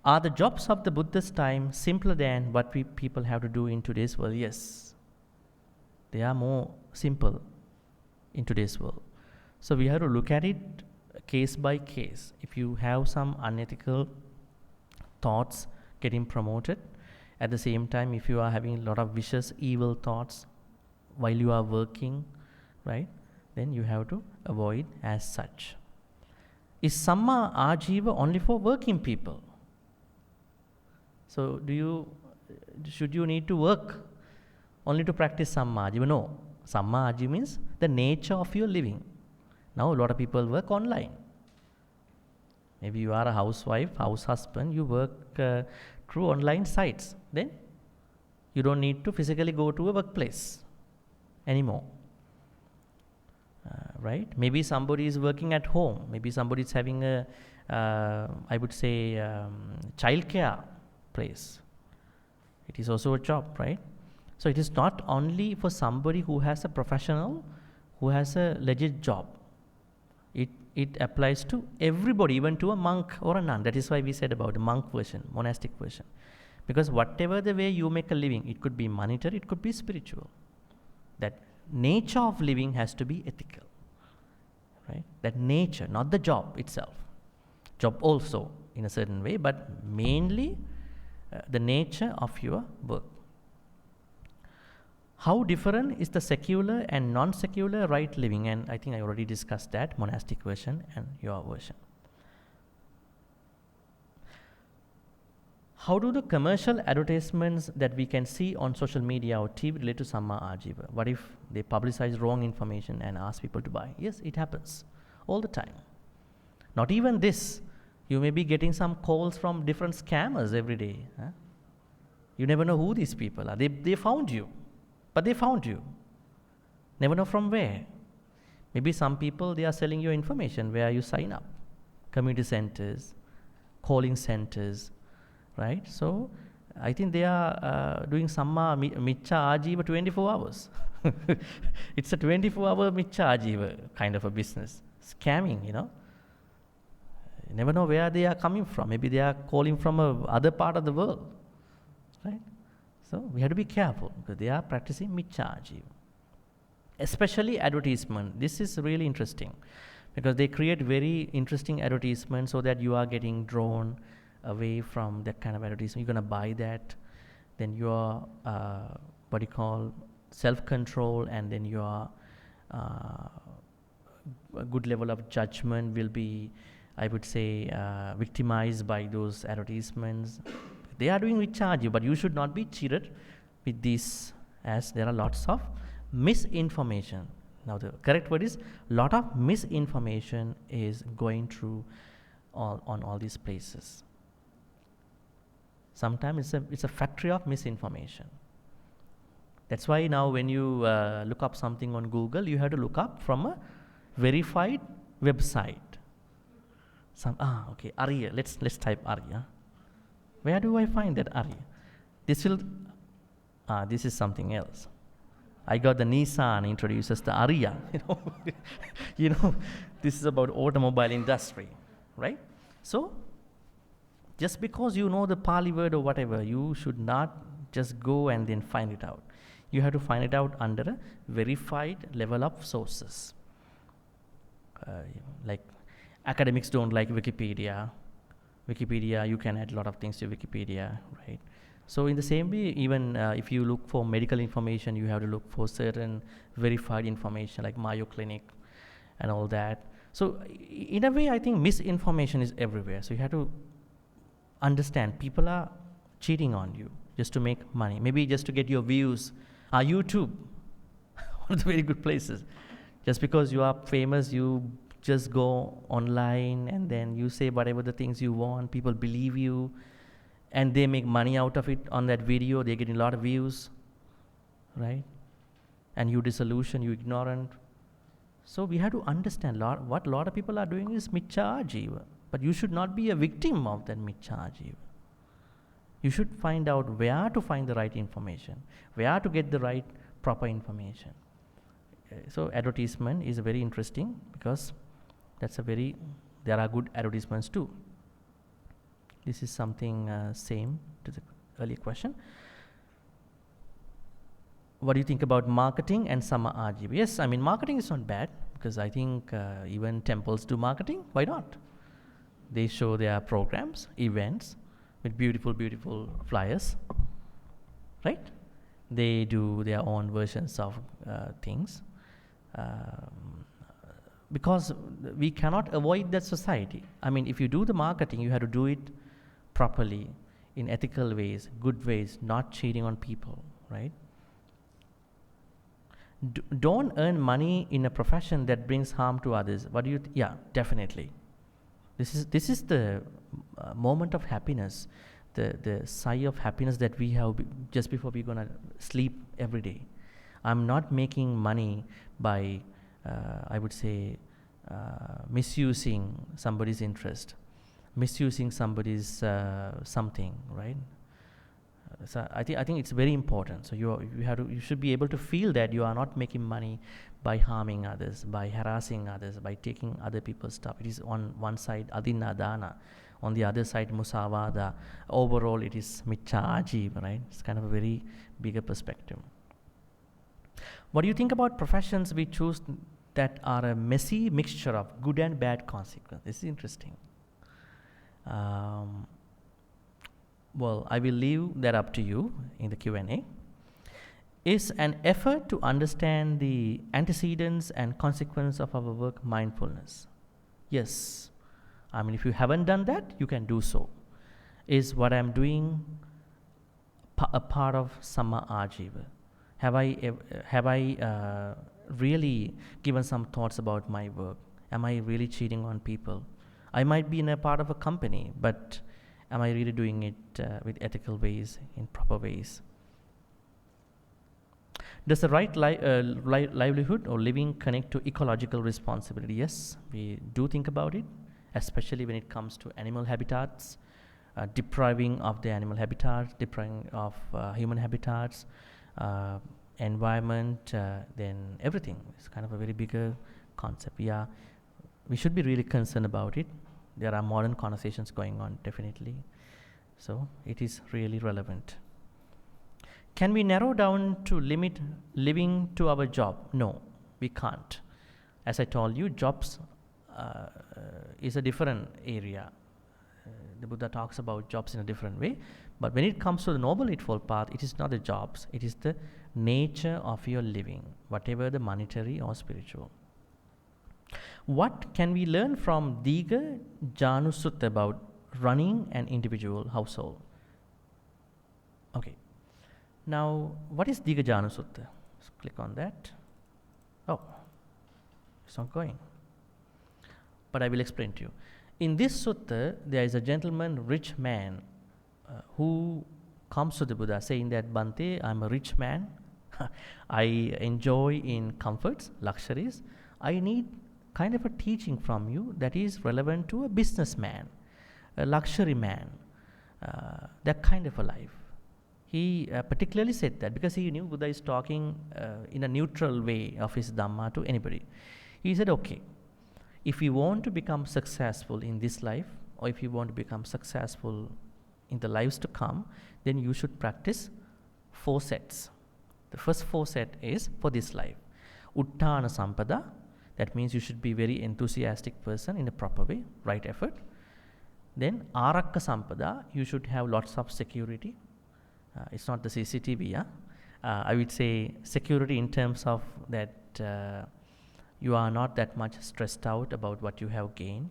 A: Are the jobs of the Buddha's time simpler than what people have to do in today's world? Yes. They are more simple in today's world. So we have to look at it case by case. If you have some unethical thoughts getting promoted, at the same time, if you are having a lot of vicious, evil thoughts while you are working, right, then you have to avoid as such. Is Sammā Ājīva only for working people? So should you need to work only to practice Sammā Ājīva? No. Sammā Ājīva means the nature of your living. Now a lot of people work online. Maybe you are a housewife, house husband, you work through online sites. Then you don't need to physically go to a workplace anymore. Right? Maybe somebody is working at home. Maybe somebody is having a, I would say, childcare place. It is also a job, right? So it is not only for somebody who has a professional, who has a legit job. It applies to everybody, even to a monk or a nun. That is why we said about the monk version, monastic version. Because whatever the way you make a living, it could be monetary, it could be spiritual. That nature of living has to be ethical, right? That nature, not the job itself. Job also in a certain way, but mainly the nature of your work. How different is the secular and non-secular right living? And I think I already discussed that, monastic version and your version. How do the commercial advertisements that we can see on social media or TV relate to Sammā Ājīva? What if they publicize wrong information and ask people to buy? Yes, it happens all the time. Not even this. You may be getting some calls from different scammers every day. Huh? You never know who these people are. They found you. But they found you. Never know from where. Maybe some people, they are selling your information where you sign up. Community centers, calling centers, right? So I think they are doing Sammā Micca Ājīva 24 hours. It's a 24-hour Micca Ājīva kind of a business. Scamming, you know. You never know where they are coming from. Maybe they are calling from other part of the world, right? So we have to be careful because they are practicing Micca Ājīva. Especially advertisement. This is really interesting because they create very interesting advertisements so that you are getting drawn away from that kind of advertisement. You're going to buy that, then your what you call self-control, and then your a good level of judgment will be, I would say, victimized by those advertisements. They are doing Micca Ājīva, but you should not be cheated with this, as there are lots of misinformation. Now the correct word is lot of misinformation is going through on all these places. Sometimes it's a factory of misinformation. That's why now when you look up something on Google, you have to look up from a verified website. Okay, Arya. Let's type Arya. Where do I find that Arya? This is something else. I got the Nissan introduces the Arya. You know, this is about automobile industry, right? So, just because you know the Pali word or whatever, you should not just go and then find it out. You have to find it out under a verified level of sources. Like academics don't like Wikipedia. You can add a lot of things to Wikipedia, right? So in the same way, even if you look for medical information, you have to look for certain verified information like Mayo Clinic and all that. So in a way, I think misinformation is everywhere. So you have to understand people are cheating on you just to make money, maybe just to get your views. YouTube, one of the very good places. Just because you are famous, you just go online and then you say whatever the things you want, people believe you, and they make money out of it on that video. They're getting a lot of views, right? And you disillusion, you ignorant. So we have to understand what a lot of people are doing is Miccha Ājīva. But you should not be a victim of that Miccha Ājīva. You should find out where to find the right information, where to get the right proper information. So advertisement is very interesting because there are good advertisements too. This is something same to the earlier question. What do you think about marketing and Sammā Ājīva? Yes, I mean marketing is not bad because I think even temples do marketing. Why not? They show their programs, events with beautiful, beautiful flyers, right? They do their own versions of things. Because we cannot avoid that society. I mean, if you do the marketing, you have to do it properly, in ethical ways, good ways, not cheating on people, right? Don't earn money in a profession that brings harm to others. What do you? Yeah, definitely. This is the moment of happiness, the sigh of happiness that we have just before we're gonna sleep every day. I'm not making money by, I would say, misusing somebody's interest, misusing somebody's something, right? So I think it's very important. So you should be able to feel that you are not making money by harming others, by harassing others, by taking other people's stuff. It is on one side adinna dana, on the other side musavada. Overall, it is Miccha Ājīva, right? It's kind of a very bigger perspective. What do you think about professions we choose that are a messy mixture of good and bad consequences? This is interesting. Well, I will leave that up to you in the Q&A. Is an effort to understand the antecedents and consequence of our work mindfulness? Yes. I mean, if you haven't done that, you can do so. Is what I'm doing a part of Sammā Ājīva? Have I really given some thoughts about my work? Am I really cheating on people? I might be in a part of a company, but am I really doing it with ethical ways, in proper ways? Does the right livelihood or living connect to ecological responsibility? Yes, we do think about it, especially when it comes to animal habitats, depriving of the animal habitats, depriving of human habitats, environment, then everything. It's kind of a very bigger concept. Yeah, we should be really concerned about it. There are modern conversations going on, definitely. So it is really relevant. Can we narrow down to limit living to our job? No, we can't. As I told you, jobs is a different area. The Buddha talks about jobs in a different way. But when it comes to the Noble Eightfold Path, it is not the jobs. It is the nature of your living, whatever the monetary or spiritual. What can we learn from G.Chandima Sutta about running an individual household? Okay. Now, what is G.Chandima Sutta? So click on that. Oh, it's not going. But I will explain to you. In this sutta, there is a gentleman, rich man, who comes to the Buddha saying that, Bhante, I'm a rich man. I enjoy in comforts, luxuries. I need kind of a teaching from you that is relevant to a businessman, a luxury man, that kind of a life. He particularly said that because he knew Buddha is talking in a neutral way of his Dhamma to anybody. He said, okay, if you want to become successful in this life, or if you want to become successful in the lives to come, then you should practice 4 sets. The first 4 set is for this life. Utthana Sampada, That means you should be very enthusiastic person in a proper way, right effort. Then Arakka Sampada, you should have lots of security. It's not the CCTV, yeah? I would say security in terms of that you are not that much stressed out about what you have gained.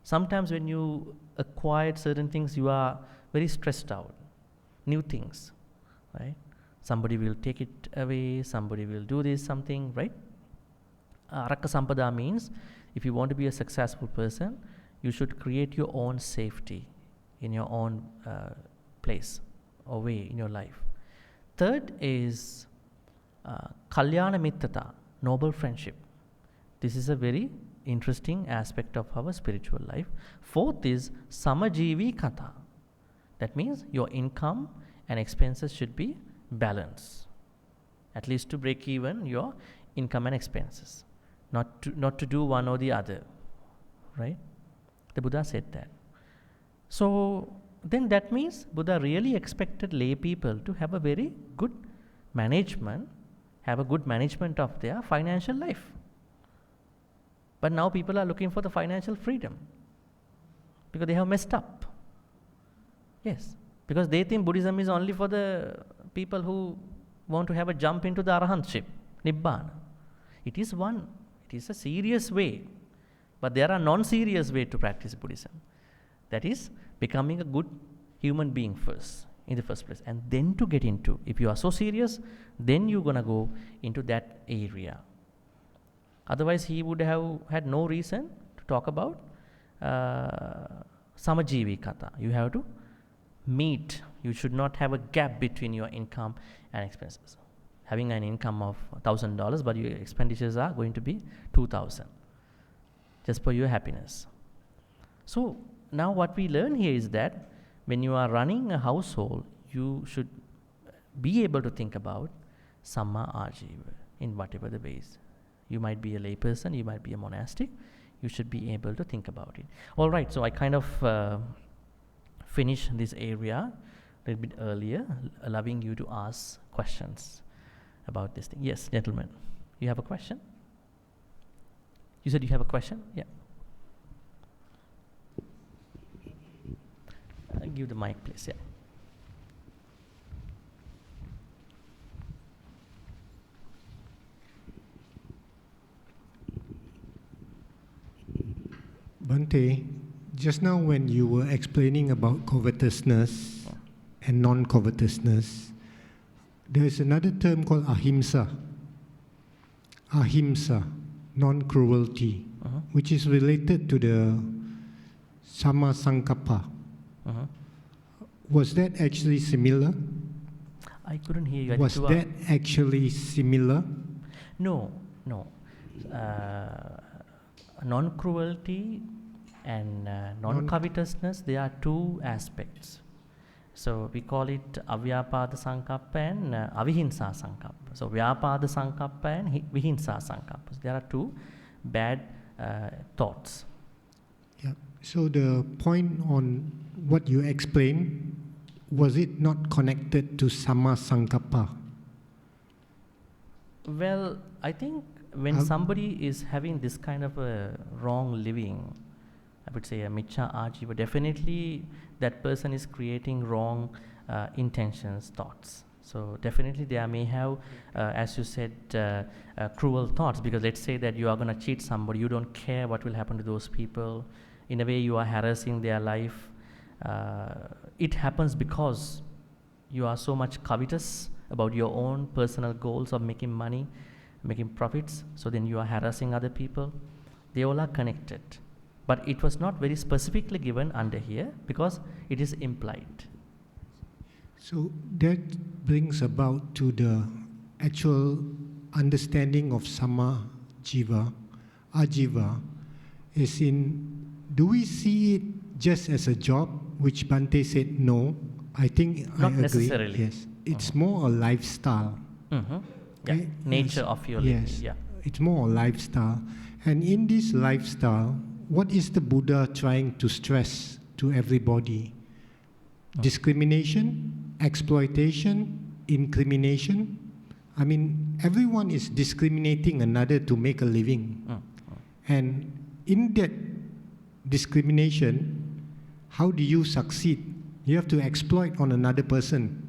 A: Sometimes when you acquired certain things, you are very stressed out. New things, right? Somebody will take it away, somebody will do this, something, right? Arakka Sampada means if you want to be a successful person, you should create your own safety in your own place or way in your life. Third is Kalyana Mittata, noble friendship. This is a very interesting aspect of our spiritual life. Fourth is Samājivi Katha. That means your income and expenses should be balanced, at least to break even your income and expenses, not to do one or the other, right? The Buddha said that. So then that means Buddha really expected lay people to have a very good management, have a good management of their financial life. But now people are looking for the financial freedom because they have messed up. Yes, because they think Buddhism is only for the people who want to have a jump into the arahantship, Nibbana. It is one, it is a serious way, but there are non-serious ways to practice Buddhism. That is becoming a good human being first, in the first place, and then to get into, if you are so serious, then you're gonna go into that area. Otherwise, he would have had no reason to talk about Samājivi Katha. You have to meet. You should not have a gap between your income and expenses. Having an income of $1,000, but your expenditures are going to be $2,000, just for your happiness. So now what we learn here is that when you are running a household, you should be able to think about Sammā Ājīva in whatever the ways. You might be a lay person, you might be a monastic, you should be able to think about it. All right, so I kind of finish this area a little bit earlier, allowing you to ask questions about this thing. Yes, gentlemen, you have a question? You said you have a question? Yeah. Give the mic, please. Yeah.
B: Bhante, just now when you were explaining about covetousness and non-covetousness, there is another term called ahimsa. Ahimsa, non-cruelty, which is related to the Sammā Sankappa. Was that actually similar?
A: I couldn't hear you.
B: Was that actually similar?
A: No. Non-cruelty and non-covetousness, they are two aspects. So we call it avyapada sankappa and avihinsa sankappa. So vyapada sankappa and vihinsa sankappa. So there are two bad thoughts.
B: Yeah. So the point on what you explained, was it not connected to Sammā Sankappa?
A: Well, I think when somebody is having this kind of a wrong living, I would say a Miccha Ājīva, definitely that person is creating wrong intentions, thoughts. So definitely they may have, as you said, cruel thoughts, because let's say that you are going to cheat somebody, you don't care what will happen to those people. In a way, you are harassing their life. It happens because you are so much covetous about your own personal goals of making money, making profits. So then you are harassing other people. They all are connected. But it was not very specifically given under here because it is implied.
B: So that brings about to the actual understanding of Sammā Ājīva, is in, do we see it just as a job, which Bhante said no? I think
A: not
B: I agree.
A: Necessarily.
B: Yes, it's more a lifestyle.
A: Yeah. Nature of your living.
B: Yes,
A: Yeah.
B: it's more a lifestyle. And in this lifestyle, what is the Buddha trying to stress to everybody? Discrimination, exploitation, incrimination. I mean, everyone is discriminating another to make a living. And in that discrimination, how do you succeed? You have to exploit on another person.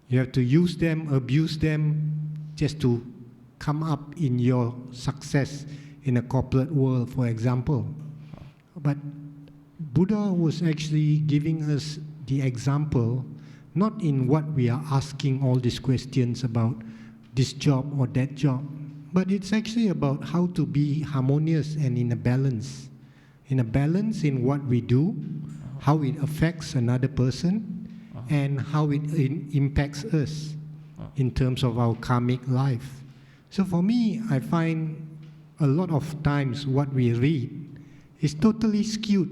B: You have to use them, abuse them, just to come up in your success in a corporate world, for example. But Buddha was actually giving us the example, not in what we are asking all these questions about this job or that job, but it's actually about how to be harmonious and in a balance. In a balance in what we do, how it affects another person, and how it impacts us in terms of our karmic life. So for me, I find a lot of times what we read is totally skewed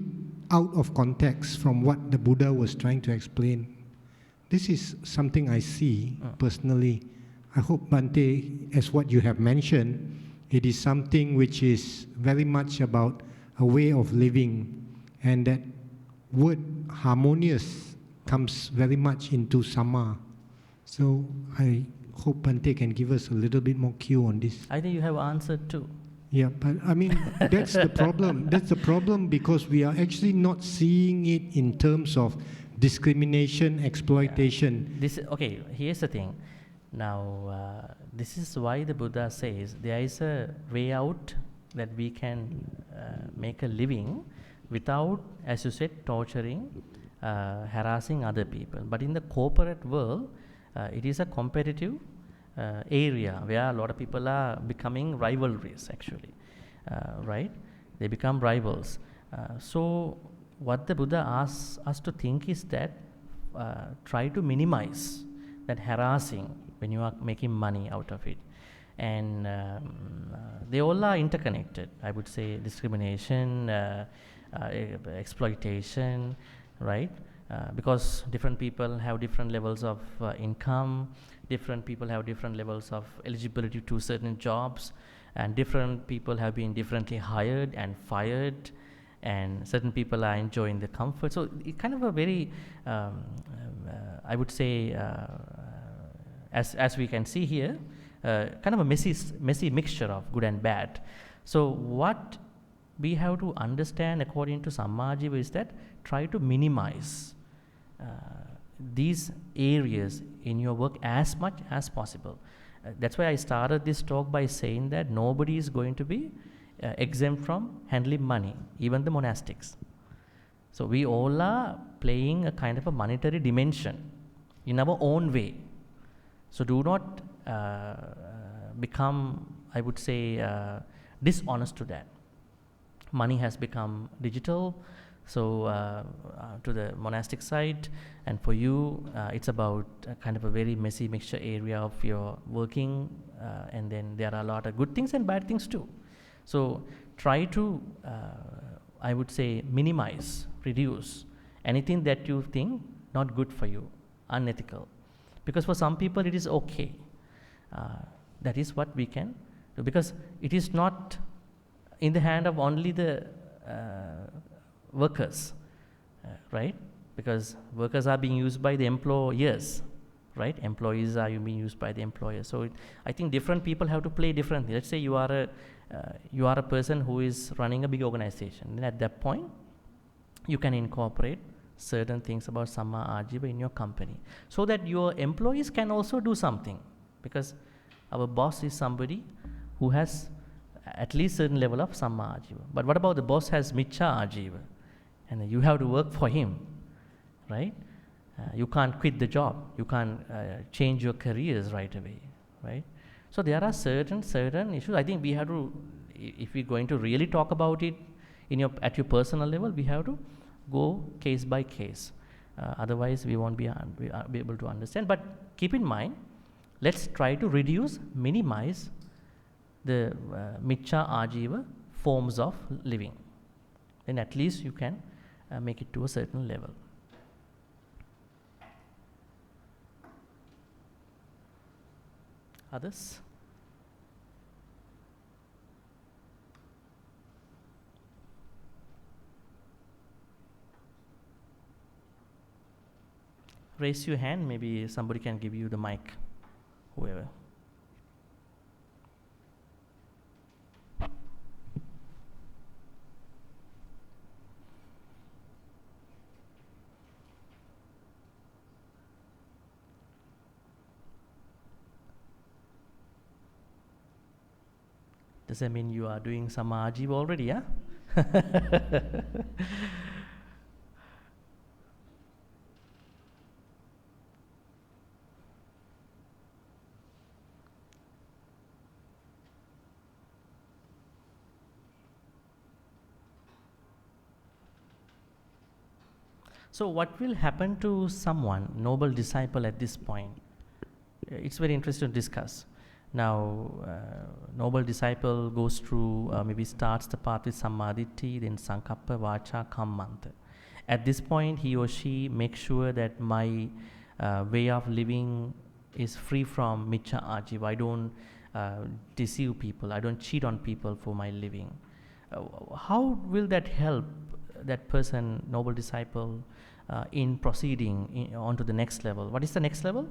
B: out of context from what the Buddha was trying to explain. This is something I see personally. I hope, Bhante, as what you have mentioned, it is something which is very much about a way of living, and that word harmonious comes very much into Sammā. So I hope Bhante can give us a little bit more cue on this.
A: I think you have answered too.
B: Yeah, but I mean, that's the problem. That's the problem, because we are actually not seeing it in terms of discrimination, exploitation.
A: Okay, here's the thing. Now, this is why the Buddha says there is a way out that we can make a living without, as you said, torturing, harassing other people. But in the corporate world, it is a competitive area where a lot of people are becoming rivalries, actually, right? They become rivals. So what the Buddha asks us to think is that try to minimize that harassing when you are making money out of it. And they all are interconnected. I would say discrimination, exploitation, right? Because different people have different levels of income, different people have different levels of eligibility to certain jobs, and different people have been differently hired and fired, and certain people are enjoying the comfort. So it kind of a very, I would say, as we can see here, kind of a messy mixture of good and bad. So what we have to understand according to Sammā Ājīva is that try to minimize these areas in your work as much as possible. That's why I started this talk by saying that nobody is going to be exempt from handling money, even the monastics. So we all are playing a kind of a monetary dimension in our own way. So do not become, I would say, dishonest to that. Money has become digital, so to the monastic side, and for you, it's about kind of a very messy mixture area of your working, and then there are a lot of good things and bad things too. So try to, I would say, minimize, reduce anything that you think not good for you, unethical. Because for some people it is okay. That is what we can do, because it is not in the hand of only the workers, right? Because workers are being used by the employers, right? Employees are being used by the employers. So I think different people have to play differently. Let's say you are a person who is running a big organization. Then at that point, you can incorporate certain things about Sammā Ājīva in your company, so that your employees can also do something, because our boss is somebody who has at least certain level of Sammā Ājīva. But what about the boss has Micchā Ājīva, and you have to work for him, right? You can't quit the job. You can't change your careers right away, right? So there are certain issues. I think we have to, if we're going to really talk about it at your personal level, we have to go case by case. Otherwise, we won't be able to understand. But keep in mind, let's try to minimize the Micchā Ājīva forms of living. Then at least you can make it to a certain level. Others? Raise your hand, maybe somebody can give you the mic, whoever. doesn't mean you are doing Sammā Ājīva already, yeah? So what will happen to someone, noble disciple at this point? It's very interesting to discuss. Now, noble disciple goes through, maybe starts the path with Sammaditthi, then Sankappa, Vacha, Kammanta. At this point, he or she makes sure that my way of living is free from Miccha Ājīva. I don't deceive people, I don't cheat on people for my living. How will that help that person, noble disciple, in proceeding on to the next level? What is the next level?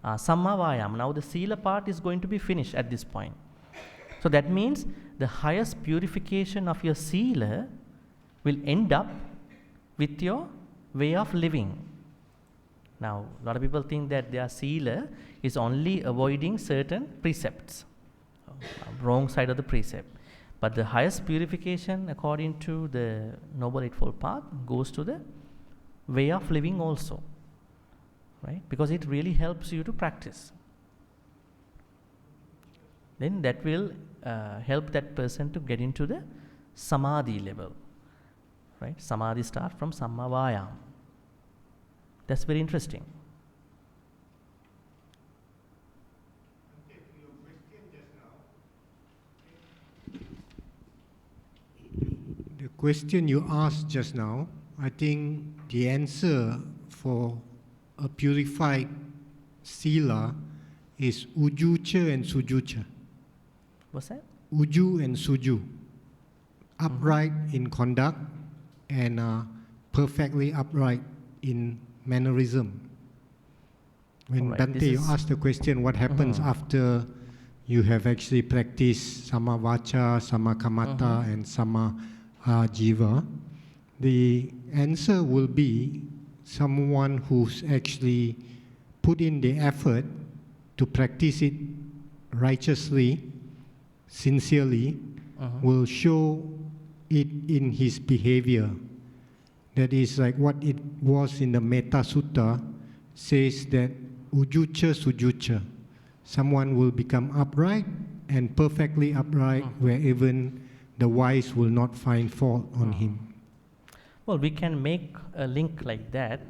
A: Sammā Vāyāma. Now the Sīla part is going to be finished at this point. So that means the highest purification of your Sīla will end up with your way of living. Now, a lot of people think that their Sīla is only avoiding certain precepts, wrong side of the precept. But the highest purification, according to the Noble Eightfold Path, goes to the way of living also, right? Because it really helps you to practice. Then that will help that person to get into the Samadhi level, right? Samadhi starts from Sammā Vāyāma. That's very interesting.
B: The question you asked just now, I think the answer for a purified Sīla is Ujucha and Sujucha.
A: What's that?
B: Uju and Suju. Upright in conduct and perfectly upright in mannerism. When Bhante, you asked the question, what happens after you have actually practiced Sammā Vacha, Sammā Kamata, and Sammā Ājīva? The answer will be someone who's actually put in the effort to practice it righteously, sincerely, will show it in his behavior. That is like what it was in the Metta Sutta, says that Ujucha Sujucha. Someone will become upright and perfectly upright where even the wise will not find fault on him.
A: Well, we can make a link like that,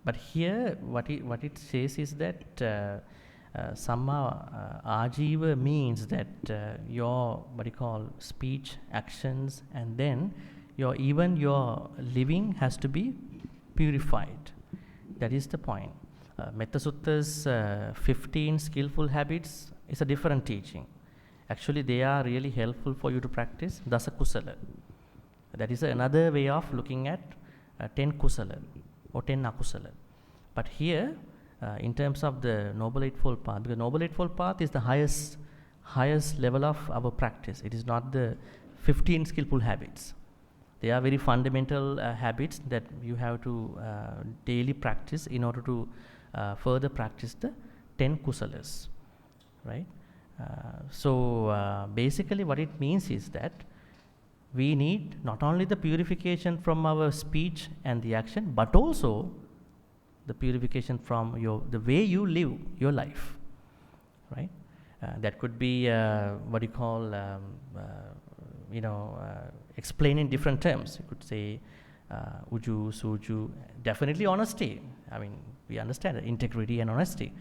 A: but here what it says is that Sammā Ājīva means that your speech, actions, and then even your living has to be purified. That is the point. Metta Sutta's 15 skillful habits is a different teaching. Actually, they are really helpful for you to practice Dasa Kusala. That is another way of looking at 10 Kusala or 10 Akusala. But here, in terms of the Noble Eightfold Path, because Noble Eightfold Path is the highest level of our practice. It is not the 15 skillful habits. They are very fundamental habits that you have to daily practice in order to further practice the 10 kusalas, right? So basically what it means is that we need not only the purification from our speech and the action, but also the purification from the way you live your life, right? That could be explain in different terms. You could say Uju, Suju, definitely honesty. I mean, we understand that integrity and honesty,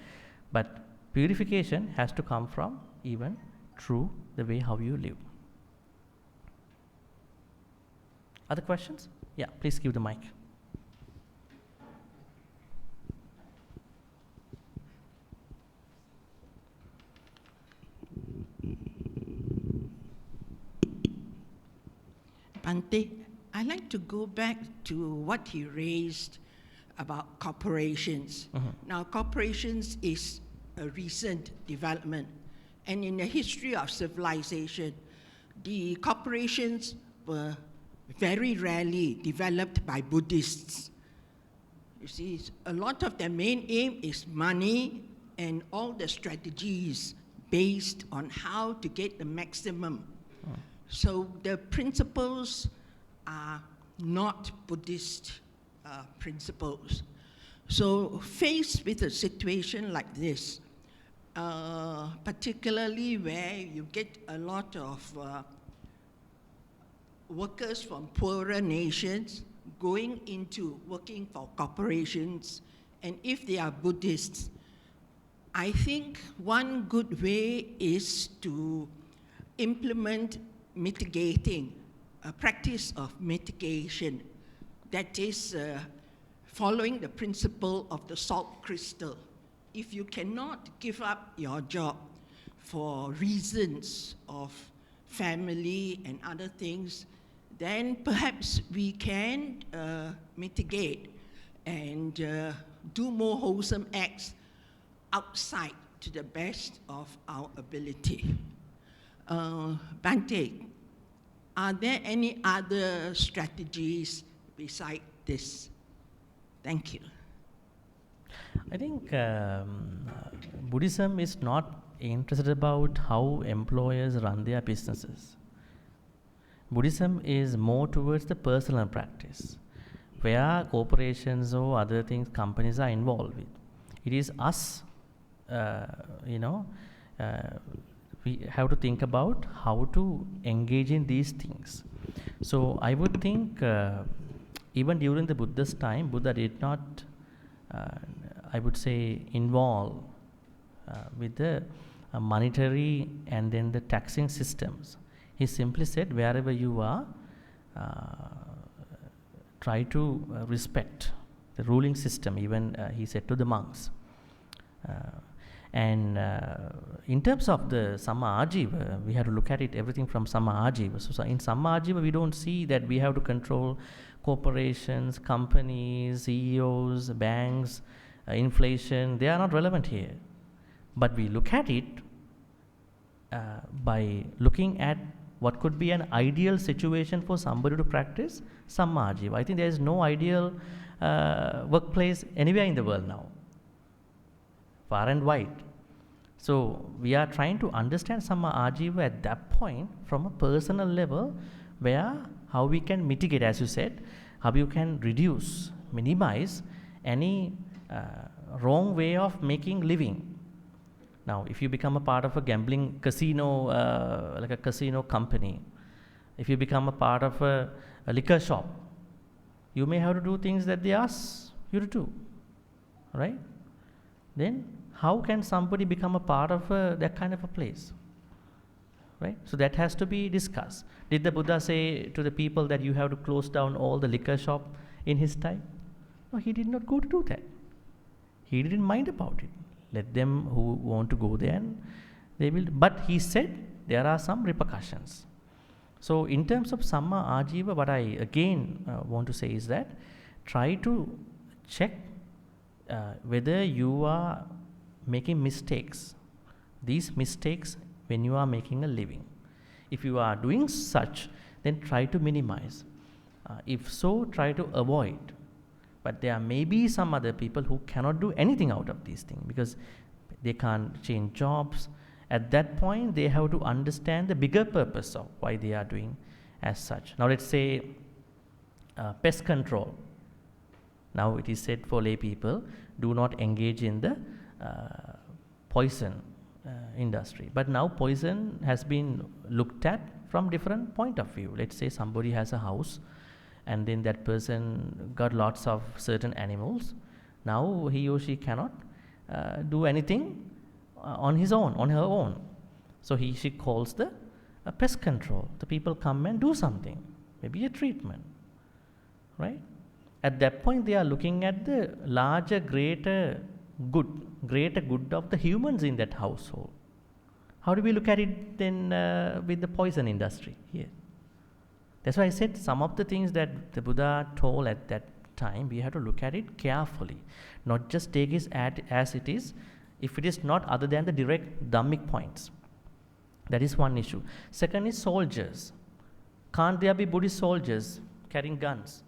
A: but purification has to come from even through the way how you live. Other questions? Yeah, please give the mic.
C: Bhante, I'd like to go back to what he raised about corporations. Now, corporations is a recent development, and in the history of civilization, the corporations were very rarely developed by Buddhists. You see, a lot of their main aim is money and all the strategies based on how to get the maximum. So the principles are not Buddhist principles. So faced with a situation like this, particularly where you get a lot of workers from poorer nations going into working for corporations, and if they are Buddhists, I think one good way is to implement mitigating, a practice of mitigation, that is following the principle of the salt crystal. If you cannot give up your job for reasons of family and other things, then perhaps we can mitigate and do more wholesome acts outside to the best of our ability. Bhante, are there any other strategies beside this? Thank you.
A: I think Buddhism is not interested about how employers run their businesses. Buddhism is more towards the personal practice, where corporations or other things, companies are involved with. It is us, we have to think about how to engage in these things. So I would think even during the Buddha's time, Buddha did not, I would say, involve with the monetary and then the taxing systems. He simply said, wherever you are, try to respect the ruling system. Even he said to the monks. And in terms of the Sammā Ājīva, we have to look at it everything from Sammā Ājīva. So in Sammā Ājīva, we don't see that we have to control corporations, companies, CEOs, banks, inflation. They are not relevant here. But we look at it by looking at what could be an ideal situation for somebody to practice Sammā Ājīva. I think there is no ideal workplace anywhere in the world now, far and wide. So we are trying to understand Sammā Ājīva at that point from a personal level, where how we can mitigate, as you said, how you can reduce, minimize any wrong way of making living. Now, if you become a part of a gambling casino, like a casino company, if you become a part of a liquor shop, you may have to do things that they ask you to do, right? Then how can somebody become a part of that kind of a place, right? So that has to be discussed. Did the Buddha say to the people that you have to close down all the liquor shop in his time? No, he did not go to do that. He didn't mind about it. Let them who want to go there, and they will. But he said there are some repercussions. So in terms of Sammā Ājīva, what I again want to say is that try to check whether you are making mistakes. These mistakes when you are making a living. If you are doing such, then try to minimize. If so, try to avoid. But there may be some other people who cannot do anything out of these things because they can't change jobs. At that point, they have to understand the bigger purpose of why they are doing as such. Now, let's say pest control. Now, it is said for lay people, do not engage in the poison industry. But now, poison has been looked at from different point of view. Let's say somebody has a house, and then that person got lots of certain animals. Now he or she cannot do anything on his own, on her own. So she calls the pest control. The people come and do something, maybe a treatment, right? At that point, they are looking at the larger, greater good of the humans in that household. How do we look at it then with the poison industry here? That's why I said some of the things that the Buddha told at that time, we have to look at it carefully, not just take it as it is, if it is not other than the direct Dhammic points. That is one issue. Second is soldiers. Can't there be Buddhist soldiers carrying guns?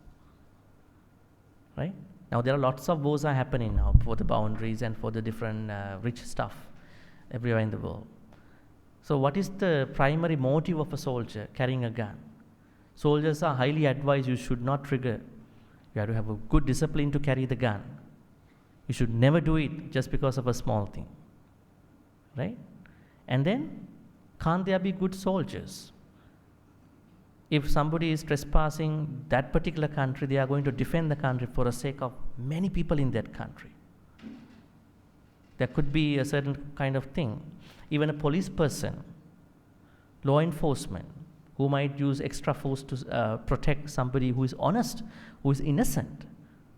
A: Right? Now there are lots of wars are happening now for the boundaries and for the different rich stuff everywhere in the world. So what is the primary motive of a soldier carrying a gun? Soldiers are highly advised you should not trigger. You have to have a good discipline to carry the gun. You should never do it just because of a small thing. Right? And then, can't there be good soldiers? If somebody is trespassing that particular country, they are going to defend the country for the sake of many people in that country. There could be a certain kind of thing. Even a police person, law enforcement, who might use extra force to protect somebody who is honest, who is innocent.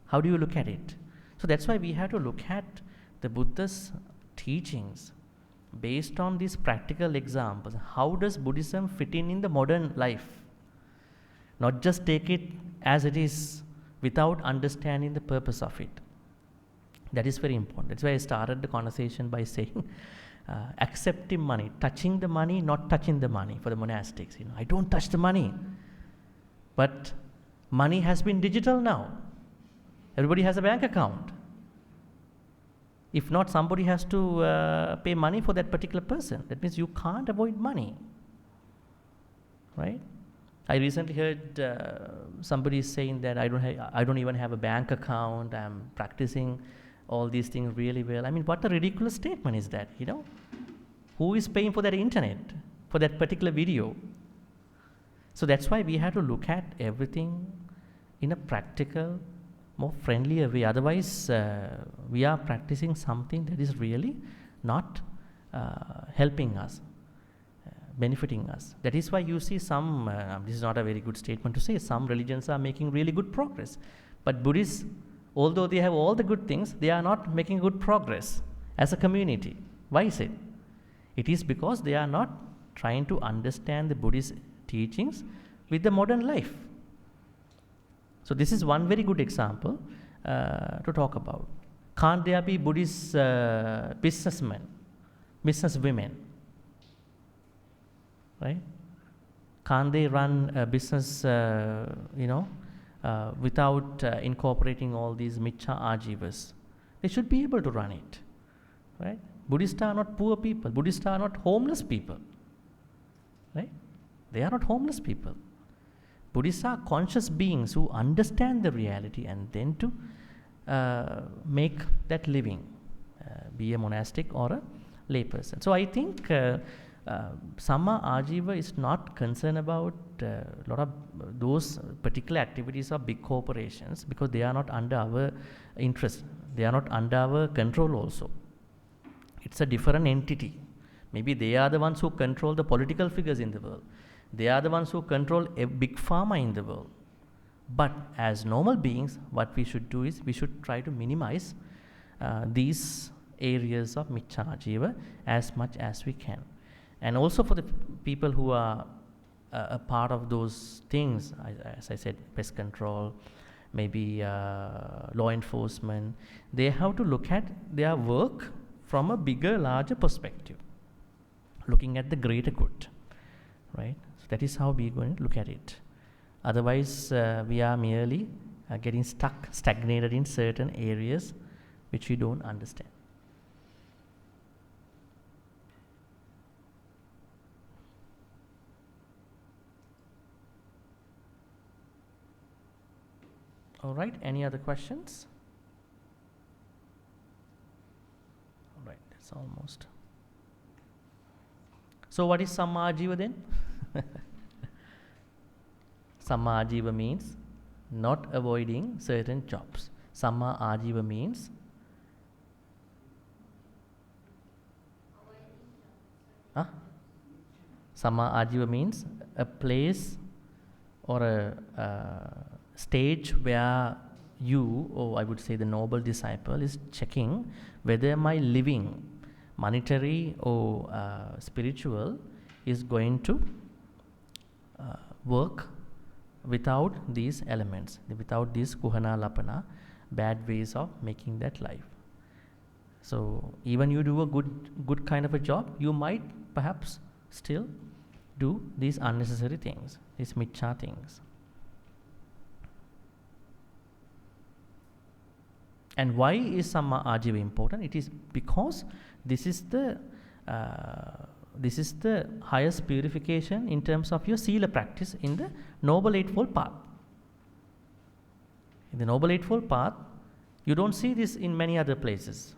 A: How do you look at it? So that's why we have to look at the Buddha's teachings based on these practical examples. How does Buddhism fit in the modern life? Not just take it as it is without understanding the purpose of it. That is very important. That's why I started the conversation by saying accepting money, touching the money, not touching the money for the monastics. I don't touch the money. But money has been digital now. Everybody has a bank account. If not, somebody has to pay money for that particular person. That means you can't avoid money. Right? I recently heard somebody saying that I don't even have a bank account. I'm practicing all these things really well. I mean, what a ridiculous statement is that, Who is paying for that internet, for that particular video? So that's why we have to look at everything in a practical, more friendlier way. Otherwise, we are practicing something that is really not helping us, benefiting us. That is why you see some, this is not a very good statement to say, some religions are making really good progress. But Buddhists, although they have all the good things, they are not making good progress as a community. Why is it? It is because they are not trying to understand the Buddhist teachings with the modern life. So this is one very good example to talk about. Can't there be Buddhist businessmen, businesswomen? Right? Can't they run a business, without incorporating all these Miccha Ājīvas? They should be able to run it. Right? Buddhists are not poor people. Buddhists are not homeless people. Right? They are not homeless people. Buddhists are conscious beings who understand the reality and then to make that living, be a monastic or a layperson. So I think Sammā Ājīva is not concerned about a lot of those particular activities of big corporations because they are not under our interest. They are not under our control also. It's a different entity. Maybe they are the ones who control the political figures in the world. They are the ones who control a big pharma in the world. But as normal beings, what we should do is we should try to minimize these areas of Miccha Ājīva as much as we can. And also for the people who are a part of those things, as I said, pest control, maybe law enforcement, they have to look at their work from a bigger, larger perspective, looking at the greater good, right? So that is how we are going to look at it. Otherwise, we are merely getting stagnated in certain areas which we don't understand. All right, any other questions? All right, that's almost. So what is Sammā Ājīva then? Sammā Ājīva means not avoiding certain jobs. Sammā Ājīva means Sammā Ājīva means a place or a stage where you, or I would say the noble disciple, is checking whether my living, monetary or spiritual, is going to work without these elements, without these kuhana lapana, bad ways of making that life. So even you do a good kind of a job, you might perhaps still do these unnecessary things, these miccha things. And why is Sammā Ājīva important? It is because this is the this is the highest purification in terms of your sila practice in the Noble Eightfold Path. In the Noble Eightfold Path, you don't see this in many other places,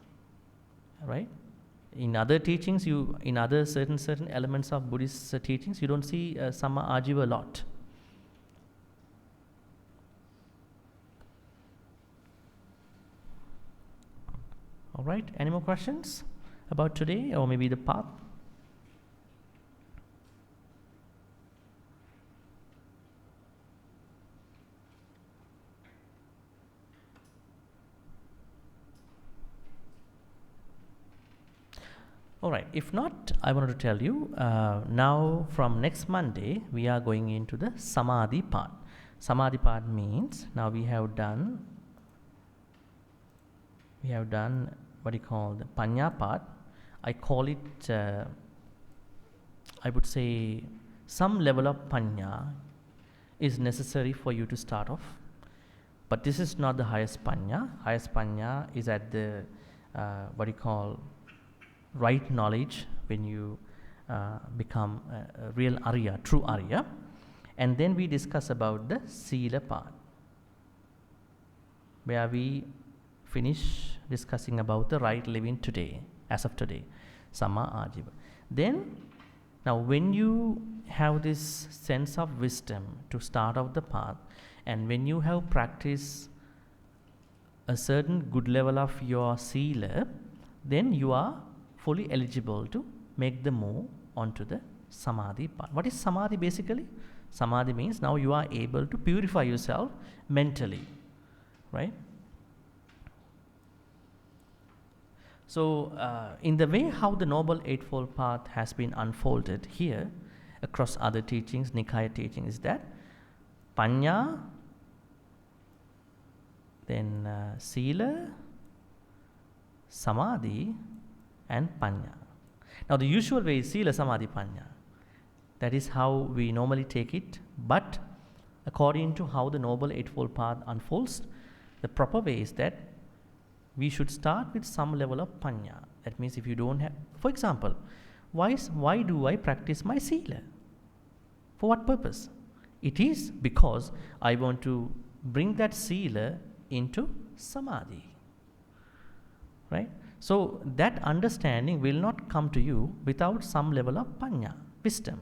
A: right? In other teachings, in other certain elements of Buddhist teachings, you don't see Sammā Ājīva a lot. All right, any more questions about today or maybe the path? All right, if not, I wanted to tell you, now from next Monday, we are going into the Samadhi part. Samadhi part means, now we have done what you call the Panya part. I call it, I would say, some level of Panya is necessary for you to start off. But this is not the highest Panya. Highest Panya is at the, what you call, right knowledge when you become a real Arya, true Arya. And then we discuss about the Sila part, where we finish discussing about the right living today, as of today, Sammā Ājīva. Then, now when you have this sense of wisdom to start off the path, and when you have practiced a certain good level of your Sila, then you are fully eligible to make the move onto the Samadhi part. What is Samadhi basically? Samadhi means now you are able to purify yourself mentally, right? So, in the way how the Noble Eightfold Path has been unfolded here across other teachings, Nikaya teachings, is that Panya, then Sila, Samadhi, and Panya. Now, the usual way is Sila, Samadhi, Panya. That is how we normally take it, but according to how the Noble Eightfold Path unfolds, the proper way is that we should start with some level of Panya. That means if you don't have, for example, why do I practice my Sila? For what purpose? It is because I want to bring that Sila into Samadhi, right? So that understanding will not come to you without some level of Panya, wisdom.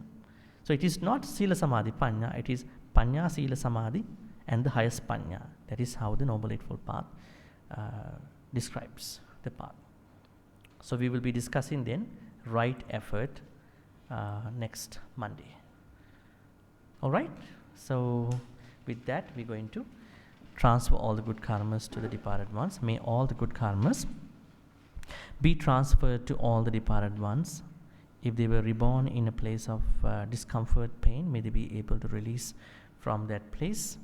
A: So it is not Sila Samadhi Panya, it is Panya Sila Samadhi and the highest Panya. That is how the Noble Eightfold Path describes the path. So we will be discussing then right effort next Monday. All right. So with that, we're going to transfer all the good karmas to the departed ones. May all the good karmas be transferred to all the departed ones. If they were reborn in a place of discomfort, pain, may they be able to release from that place.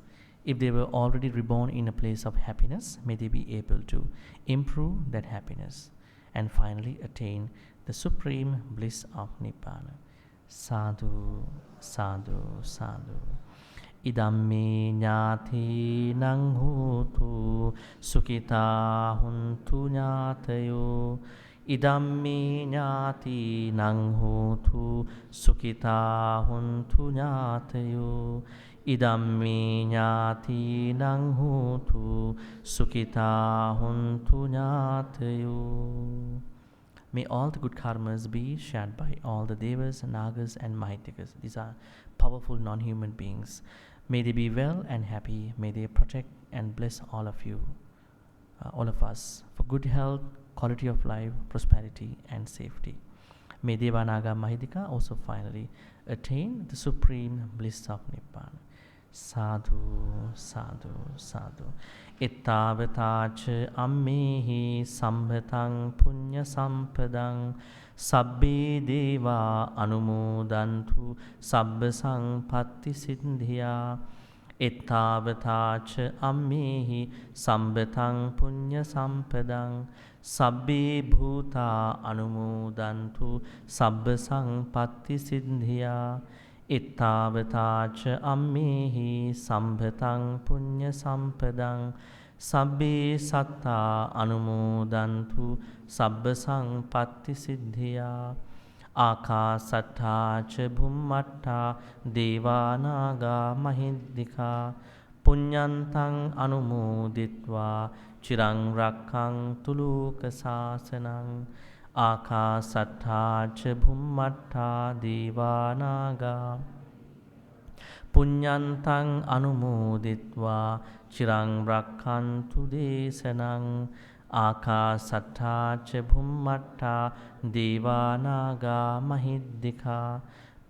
A: If they were already reborn in a place of happiness, may they be able to improve that happiness and finally attain the supreme bliss of Nibbana. Sadhu, sadhu, sadhu. Idamme ñāti nang hotu sukita huntu ñātayo. Idamme ñāti nang hotu sukita huntu ñātayo. Idamme ñāti nang hotu sukita huntu ñātayo. May all the good karmas be shared by all the devas, nagas and mahitikas. These are powerful non-human beings. May they be well and happy. May they protect and bless all of you, all of us, for good health, quality of life, prosperity and safety. May Deva, Naga, Mahitika also finally attain the supreme bliss of Nibbana. Sadhu, sadhu, sadhu. Ittavatacha ammehi sambhatang punya sampadang sabbe deva anumodantu sabba sangpatti siddhya. Ittavatacha ammehi sambhatang punya sampadang sabbe bhuta anumodantu sabba sangpatti siddhya. Ittavatacha ammehi sambhatang punya sampadang sabbe satta anumodantu sabba sangpatti siddhya. Ākāsattha ca bhummattha devānāgā mahiddhikā puññantaṃ anumoditva chiraṃ rakkhaṃtu lokasāsanaṃ. Ākāsattha ca bhummattha devānāgā puññantaṃ anumoditva chiraṃ rakkhaṃtu desanaṃ. Ākāsattha ca bhummattha devānāgā mahiddhikā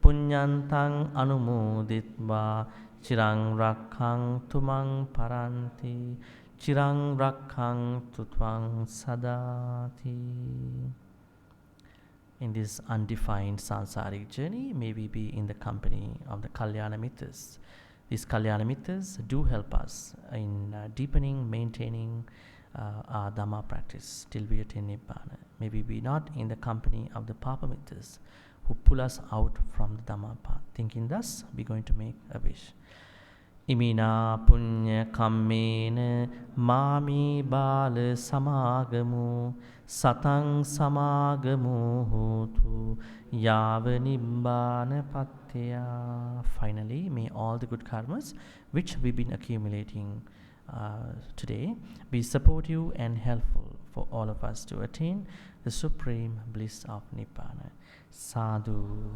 A: puññantaṃ anumoditva chiraṃ rakkhaṃtu maṃ paranti chiraṃ rakkhaṃtu tvaṃ sadāti. In this undefined sansaric journey, may we be in the company of the Kalyana Mittas. These Kalyana Mittas do help us in deepening, maintaining our Dhamma practice till we attain Nibbana. May we be not in the company of the Papa Mittas who pull us out from the Dhamma path. Thinking thus, we're going to make a wish. Imina punya kammena mami bala samagamu satang samagamu hotu yava nibbana pattaya. Finally, may all the good karmas which we've been accumulating today be supportive and helpful for all of us to attain the supreme bliss of Nibbana. Sadhu,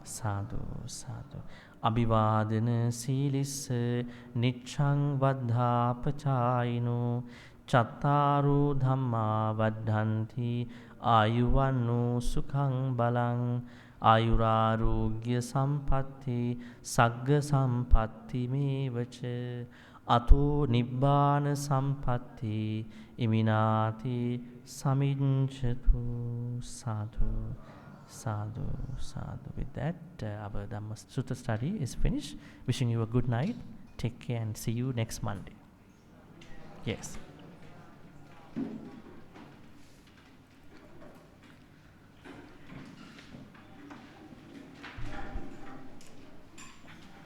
A: sadhu, sadhu. Abhivādana sīlissa niccang vaddhā pacāyino cattaru dhamma vaddhanti ayuvanno sukhang balang ayurārogya sampatti sagga sampatti mevaca ato nibbāna sampatti iminati saminchatu. Sadhu, sadhu, sadhu. With that, our Dhamma Sutta study is finished. Wishing you a good night. Take care and see you next Monday. Yes.